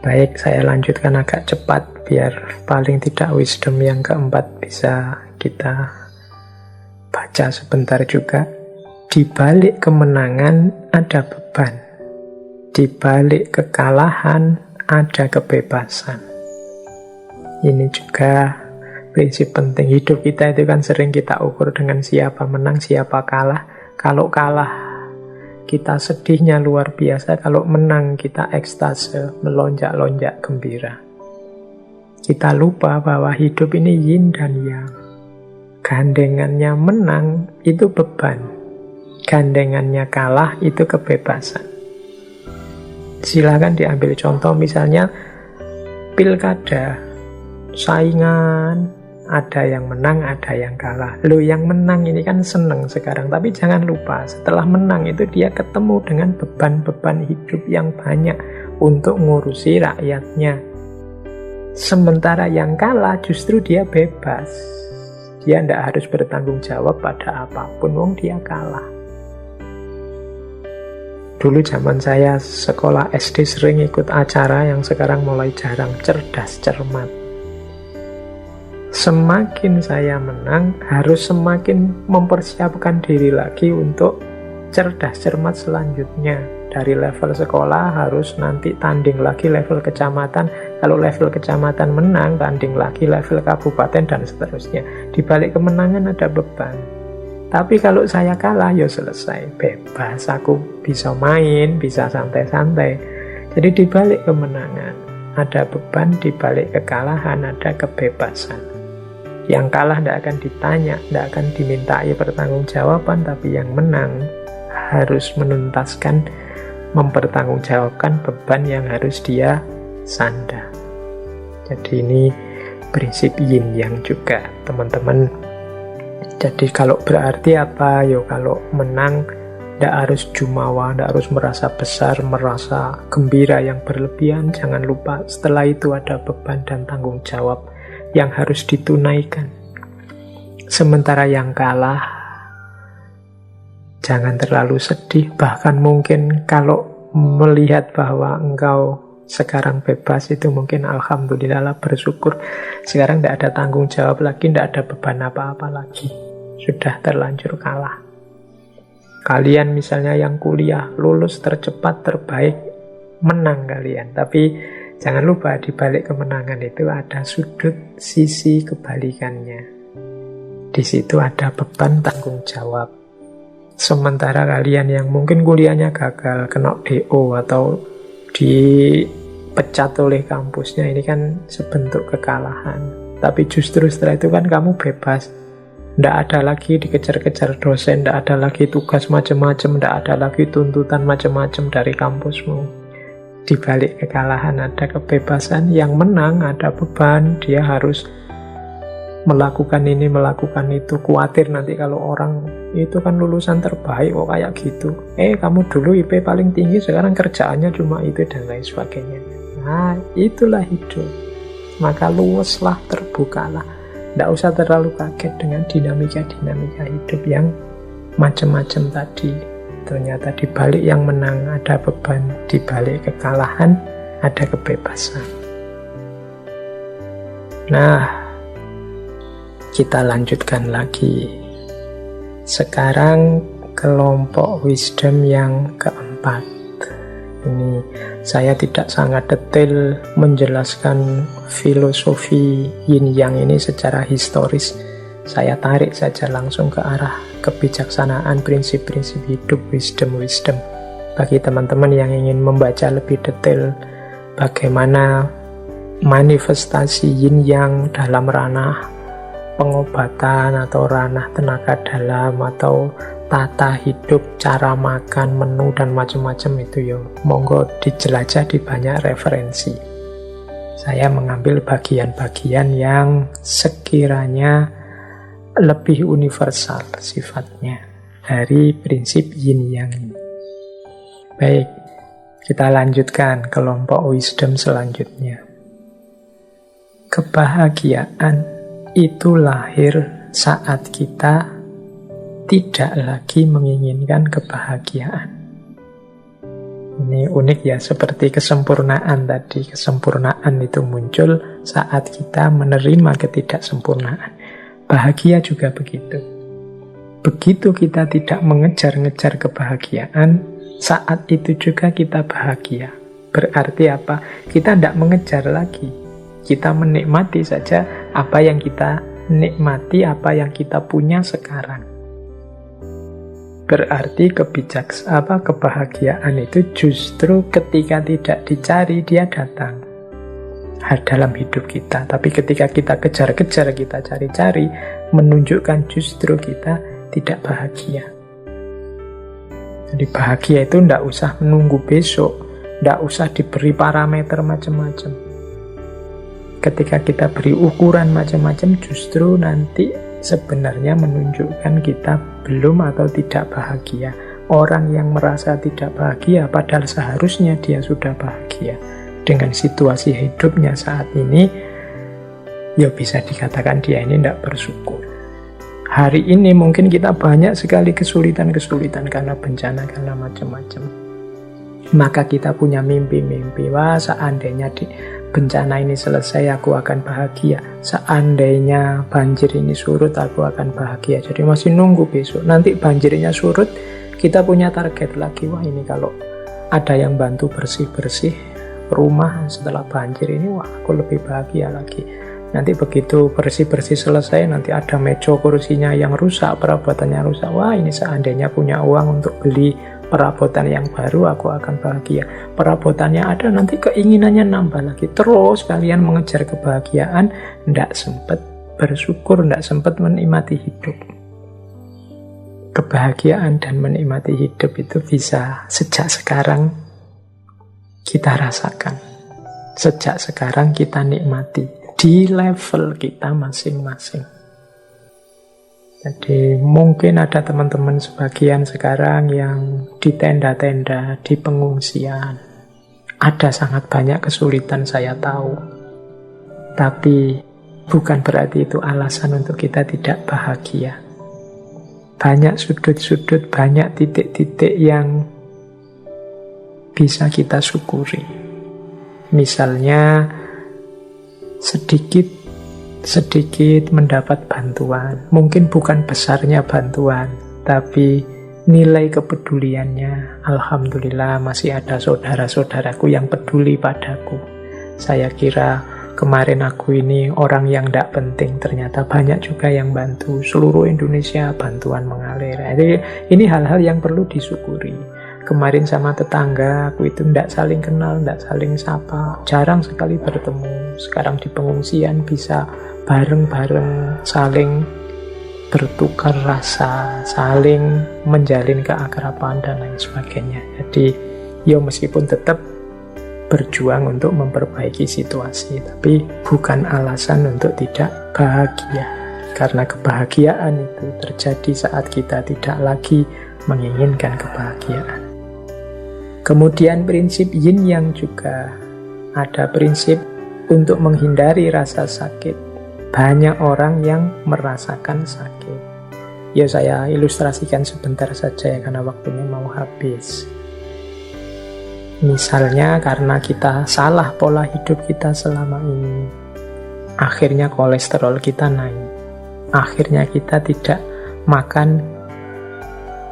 Baik, saya lanjutkan agak cepat, biar paling tidak wisdom yang keempat bisa kita baca sebentar juga. Di balik kemenangan ada beban. Di balik kekalahan ada kebebasan. Ini juga prinsip penting. Hidup kita itu kan sering kita ukur dengan siapa menang, siapa kalah. Kalau kalah, kita sedihnya luar biasa. Kalau menang, kita ekstase, melonjak-lonjak gembira. Kita lupa bahwa hidup ini yin dan yang. Gandengannya menang itu beban, gandengannya kalah itu kebebasan. Silakan diambil contoh misalnya pilkada, saingan, ada yang menang, ada yang kalah. Loh, yang menang ini kan seneng sekarang, tapi jangan lupa setelah menang itu dia ketemu dengan beban-beban hidup yang banyak untuk ngurusi rakyatnya. Sementara yang kalah justru dia bebas. Dia tidak harus bertanggung jawab pada apapun, wong dia kalah. Dulu zaman saya sekolah SD sering ikut acara yang sekarang mulai jarang, cerdas cermat. Semakin saya menang, harus semakin mempersiapkan diri lagi untuk cerdas cermat selanjutnya. Dari level sekolah harus nanti tanding lagi level kecamatan. Kalau level kecamatan menang, tanding lagi level kabupaten dan seterusnya. Di balik kemenangan ada beban. Tapi kalau saya kalah, ya selesai. Bebas, aku bisa main, bisa santai-santai. Jadi di balik kemenangan ada beban, di balik kekalahan ada kebebasan. Yang kalah tidak akan ditanya, tidak akan dimintai pertanggungjawaban, tapi yang menang harus menuntaskan, mempertanggungjawabkan beban yang harus dia sanda. Jadi ini prinsip yin yang juga, teman-teman. Jadi kalau berarti apa? Yo, kalau menang Tidak harus jumawa, tidak harus merasa besar, merasa gembira yang berlebihan. Jangan lupa setelah itu ada beban dan tanggung jawab yang harus ditunaikan. Sementara yang kalah, jangan terlalu sedih. Bahkan mungkin kalau melihat bahwa engkau sekarang bebas, itu mungkin alhamdulillah, bersyukur. Sekarang tidak ada tanggung jawab lagi, tidak ada beban apa-apa lagi. Sudah terlanjur kalah. Kalian misalnya yang kuliah, lulus tercepat, terbaik, menang kalian. Tapi jangan lupa di balik kemenangan itu ada sudut sisi kebalikannya. Di situ ada beban tanggung jawab. Sementara kalian yang mungkin kuliahnya gagal, kena DO atau dipecat oleh kampusnya, ini kan sebentuk kekalahan. Tapi justru setelah itu kan kamu bebas. Tidak ada lagi dikejar-kejar dosen, tidak ada lagi tugas macam-macam, tidak ada lagi tuntutan macam-macam dari kampusmu. Di balik kekalahan ada kebebasan, yang menang ada beban, dia harus melakukan ini, melakukan itu. Khawatir nanti kalau orang itu kan lulusan terbaik, kok kayak gitu. Kamu dulu IP paling tinggi, sekarang kerjaannya cuma itu, dan lain sebagainya. Nah, itulah hidup. Maka luweslah, terbukalah. Tidak usah terlalu kaget dengan dinamika-dinamika hidup yang macam-macam tadi. Ternyata di balik yang menang ada beban, di balik kekalahan ada kebebasan. Nah, kita lanjutkan lagi. Sekarang kelompok wisdom yang keempat. Ini saya tidak sangat detail menjelaskan filosofi yin yang ini secara historis. Saya tarik saja langsung ke arah kebijaksanaan, prinsip-prinsip hidup, wisdom. Bagi teman-teman yang ingin membaca lebih detail bagaimana manifestasi yin yang dalam ranah pengobatan atau ranah tenaga dalam atau tata hidup, cara makan, menu, dan macam-macam itu ya monggo dijelajah di banyak referensi. Saya mengambil bagian-bagian yang sekiranya lebih universal sifatnya dari prinsip yin yang ini. Baik, kita lanjutkan kelompok wisdom selanjutnya. Kebahagiaan itu lahir saat kita tidak lagi menginginkan kebahagiaan. Ini unik ya, seperti kesempurnaan tadi. Kesempurnaan itu muncul saat kita menerima ketidaksempurnaan. Bahagia juga begitu. Begitu kita tidak mengejar-ngejar kebahagiaan, saat itu juga kita bahagia. Berarti apa? Kita tidak mengejar lagi. Kita menikmati saja apa yang kita nikmati, apa yang kita punya sekarang. Berarti kebahagiaan itu justru ketika tidak dicari, dia datang dalam hidup kita. Tapi ketika kita kejar-kejar, kita cari-cari, menunjukkan justru kita tidak bahagia. Jadi bahagia itu tidak usah menunggu besok, tidak usah diberi parameter macam-macam. Ketika kita beri ukuran macam-macam, justru nanti sebenarnya menunjukkan kita belum atau tidak bahagia. Orang yang merasa tidak bahagia padahal seharusnya dia sudah bahagia dengan situasi hidupnya saat ini, ya bisa dikatakan dia ini tidak bersyukur. Hari ini mungkin kita banyak sekali kesulitan-kesulitan karena bencana, karena macam-macam. Maka kita punya mimpi-mimpi, wah seandainya bencana ini selesai aku akan bahagia, seandainya banjir ini surut aku akan bahagia. Jadi masih nunggu besok, nanti banjirnya surut, kita punya target lagi, wah ini kalau ada yang bantu bersih-bersih rumah setelah banjir ini, wah aku lebih bahagia lagi. Nanti begitu bersih-bersih selesai, nanti ada meja kursinya yang rusak, perabotannya rusak, wah ini seandainya punya uang untuk beli perabotan yang baru, aku akan bahagia. Perabotannya ada, nanti keinginannya nambah lagi. Terus kalian mengejar kebahagiaan, tidak sempat bersyukur, tidak sempat menikmati hidup. Kebahagiaan dan menikmati hidup itu bisa sejak sekarang kita rasakan. Sejak sekarang kita nikmati di level kita masing-masing. Jadi mungkin ada teman-teman sebagian sekarang yang di tenda-tenda, di pengungsian. Ada sangat banyak kesulitan, saya tahu. Tapi bukan berarti itu alasan untuk kita tidak bahagia. Banyak sudut-sudut, banyak titik-titik yang bisa kita syukuri. Misalnya sedikit mendapat bantuan. Mungkin bukan besarnya bantuan, tapi nilai kepeduliannya. Alhamdulillah masih ada saudara-saudaraku yang peduli padaku. Saya kira kemarin aku ini orang yang tidak penting, ternyata banyak juga yang bantu. Seluruh Indonesia bantuan mengalir. Jadi ini hal-hal yang perlu disyukuri. Kemarin sama tetangga aku itu tidak saling kenal, tidak saling sapa, jarang sekali bertemu. Sekarang di pengungsian bisa bareng-bareng, saling bertukar rasa, saling menjalin keakraban dan lain sebagainya. Jadi ya meskipun tetap berjuang untuk memperbaiki situasi, tapi bukan alasan untuk tidak bahagia. Karena kebahagiaan itu terjadi saat kita tidak lagi menginginkan kebahagiaan. Kemudian prinsip yin yang juga ada prinsip untuk menghindari rasa sakit. Banyak orang yang merasakan sakit. Ya saya ilustrasikan sebentar saja ya, karena waktunya mau habis. Misalnya karena kita salah pola hidup kita selama ini, akhirnya kolesterol kita naik. Akhirnya kita tidak makan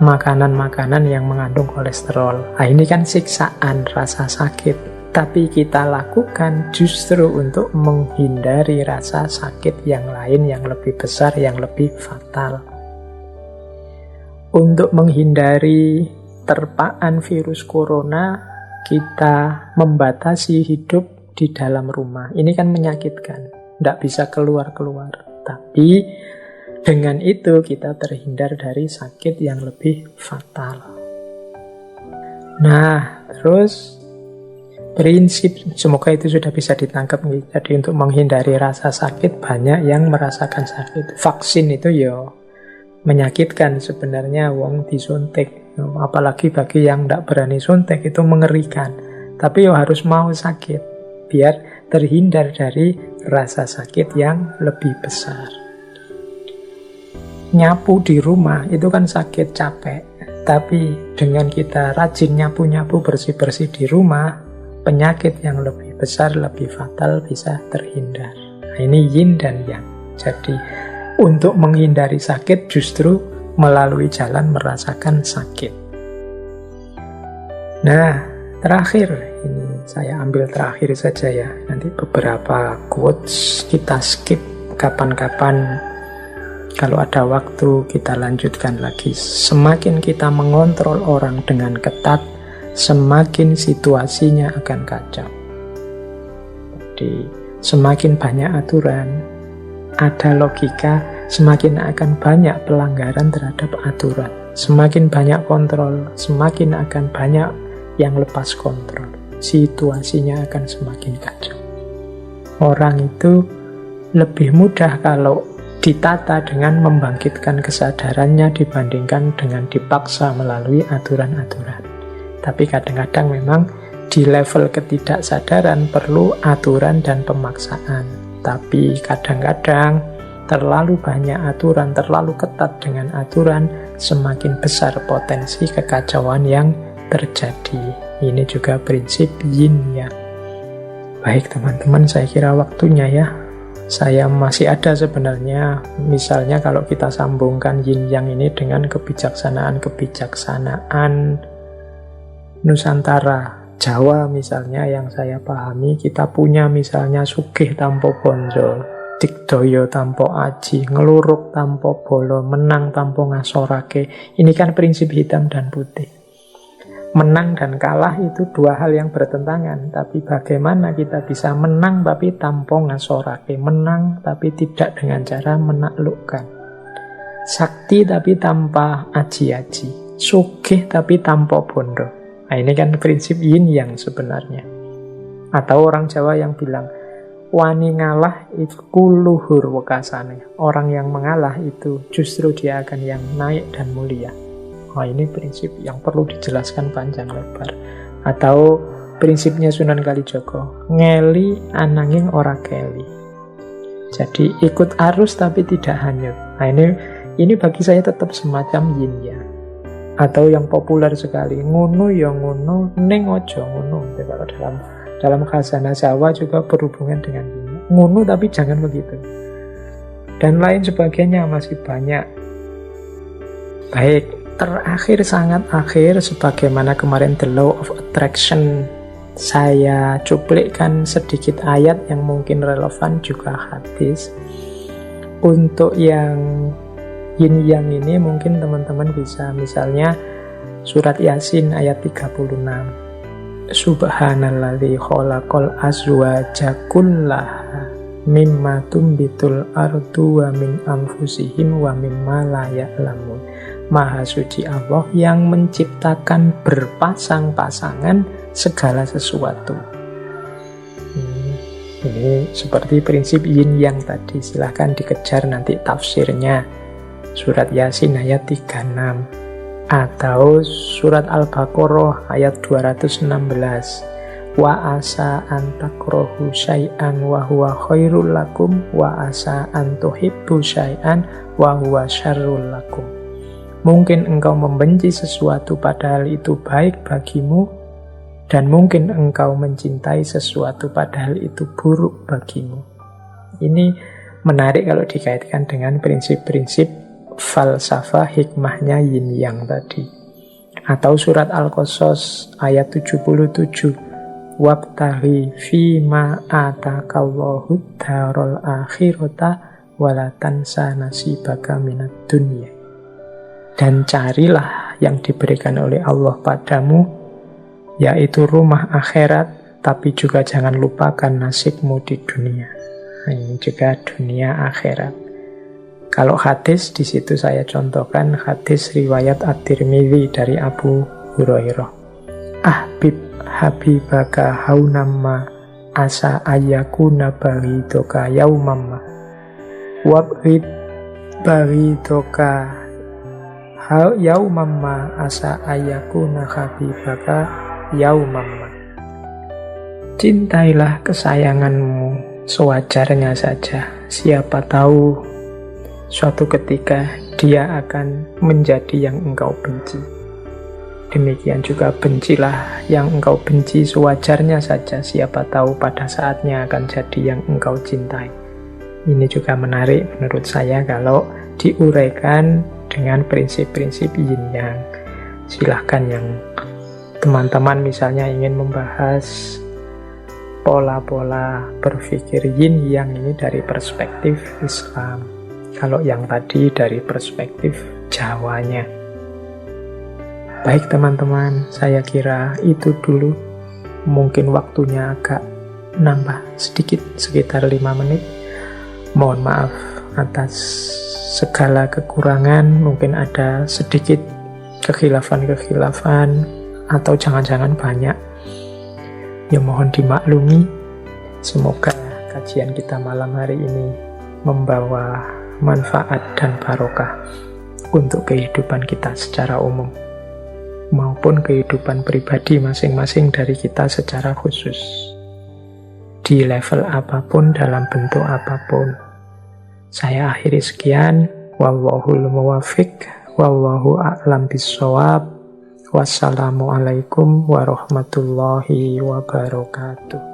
makanan-makanan yang mengandung kolesterol. Nah, ini kan siksaan, rasa sakit. Tapi kita lakukan justru untuk menghindari rasa sakit yang lain, yang lebih besar, yang lebih fatal. Untuk menghindari terpaan virus corona, kita membatasi hidup di dalam rumah. Ini kan menyakitkan, tidak bisa keluar-keluar. Tapi dengan itu kita terhindar dari sakit yang lebih fatal. Nah, terus prinsip, semoga itu sudah bisa ditangkap. Jadi untuk menghindari rasa sakit, banyak yang merasakan sakit. Vaksin itu ya menyakitkan sebenarnya, wong disuntik. Apalagi bagi yang tidak berani suntik itu mengerikan. Tapi ya harus mau sakit biar terhindar dari rasa sakit yang lebih besar. Nyapu di rumah itu kan sakit, capek. Tapi dengan kita rajin nyapu-nyapu, bersih-bersih di rumah, penyakit yang lebih besar, lebih fatal bisa terhindar. Nah, ini yin dan yang. Jadi untuk menghindari sakit justru melalui jalan merasakan sakit. Nah, terakhir, ini saya ambil terakhir saja ya. Nanti beberapa quotes kita skip, kapan-kapan kalau ada waktu kita lanjutkan lagi. Semakin kita mengontrol orang dengan ketat, semakin situasinya akan kacau. Jadi semakin banyak aturan, ada logika, semakin akan banyak pelanggaran terhadap aturan. Semakin banyak kontrol, semakin akan banyak yang lepas kontrol. Situasinya akan semakin kacau. Orang itu lebih mudah kalau ditata dengan membangkitkan kesadarannya dibandingkan dengan dipaksa melalui aturan-aturan. Tapi kadang-kadang memang di level ketidaksadaran perlu aturan dan pemaksaan. Tapi kadang-kadang terlalu banyak aturan, terlalu ketat dengan aturan, semakin besar potensi kekacauan yang terjadi. Ini juga prinsip yin yang. Baik teman-teman, saya kira waktunya ya. Saya masih ada sebenarnya, misalnya kalau kita sambungkan yin yang ini dengan kebijaksanaan Nusantara, Jawa misalnya yang saya pahami, kita punya misalnya sugih tanpa bonjol, digdaya tanpa aji, ngeluruk tanpa bolo, menang tanpa ngasorake. Ini kan prinsip hitam dan putih. Menang dan kalah itu dua hal yang bertentangan, tapi bagaimana kita bisa menang tapi tanpa ngasorake, menang tapi tidak dengan cara menaklukkan, sakti tapi tanpa aji-aji, sugih tapi tanpa bondo. Nah, ini kan prinsip yin yang sebenarnya. Atau orang Jawa yang bilang, wani ngalah itu luhur wekasane. Orang yang mengalah itu justru dia akan yang naik dan mulia. Oh, ini prinsip yang perlu dijelaskan panjang lebar. Atau prinsipnya Sunan Kalijaga, ngeli ananging ora keli. Jadi ikut arus tapi tidak hanyut. Nah, ini bagi saya tetap semacam yin yang. Atau yang populer sekali, ngono ya ngono, ning ojo ngono. Kalau dalam khazanah Jawa juga berhubungan dengan ini. Ngono tapi jangan begitu. Dan lain sebagainya masih banyak. Baik, terakhir, sangat akhir, sebagaimana kemarin The Law of Attraction, saya cuplikkan sedikit ayat yang mungkin relevan, juga hadis. Untuk yang yin yang ini mungkin teman-teman bisa misalnya surat Yasin ayat 36. Subhanalladzi khalaqal azwaja kullaha mimma tumbitul ardu wa min anfusihim wa mimma la ya'lamun. Maha suci Allah yang menciptakan berpasang-pasangan segala sesuatu. Ini seperti prinsip yin yang tadi. Silahkan dikejar nanti tafsirnya. Surat Yasin ayat 36. Atau surat Al-Baqarah ayat 216. Wa asa an takrohu syai'an wa huwa khairul lakum wa asa an tuhibbu syai'an wa huwa syarrul lakum. Mungkin engkau membenci sesuatu padahal itu baik bagimu, dan mungkin engkau mencintai sesuatu padahal itu buruk bagimu. Ini menarik kalau dikaitkan dengan prinsip-prinsip falsafah hikmahnya yin yang tadi. Atau surat Al-Qasas ayat 77. Wabtaghi fima atakallahu darul akhirata walatansa nasibaka minad dunya. Dan carilah yang diberikan oleh Allah padamu, yaitu rumah akhirat, tapi juga jangan lupakan nasibmu di dunia. Ini juga dunia akhirat. Kalau hadis, di situ saya contohkan hadis riwayat At-Tirmidzi dari Abu Hurairah. Ahbib habibaka haunamma asa ayyakuna baridoka yaumamma wabrid baridoka yaumamma asa ayyakuna habibaka yaumamma. Cintailah kesayanganmu sewajarnya saja. Siapa tahu suatu ketika dia akan menjadi yang engkau benci. Demikian juga bencilah yang engkau benci sewajarnya saja. Siapa tahu pada saatnya akan jadi yang engkau cintai. Ini juga menarik menurut saya kalau diuraikan dengan prinsip-prinsip yin yang. Silahkan yang teman-teman misalnya ingin membahas pola-pola berpikir yin yang ini dari perspektif Islam. Kalau yang tadi dari perspektif Jawanya. Baik teman-teman, saya kira itu dulu. Mungkin waktunya agak nambah sedikit, sekitar 5 menit. Mohon maaf atas segala kekurangan. Mungkin ada sedikit kekhilafan-kekhilafan, atau jangan-jangan banyak. Ya mohon dimaklumi. Semoga kajian kita malam hari ini membawa manfaat dan barokah untuk kehidupan kita secara umum maupun kehidupan pribadi masing-masing dari kita secara khusus di level apapun, dalam bentuk apapun. Saya akhiri sekian. Wallahul muwaffiq, wallahu a'lam bissawab. Wassalamualaikum warahmatullahi wabarakatuh.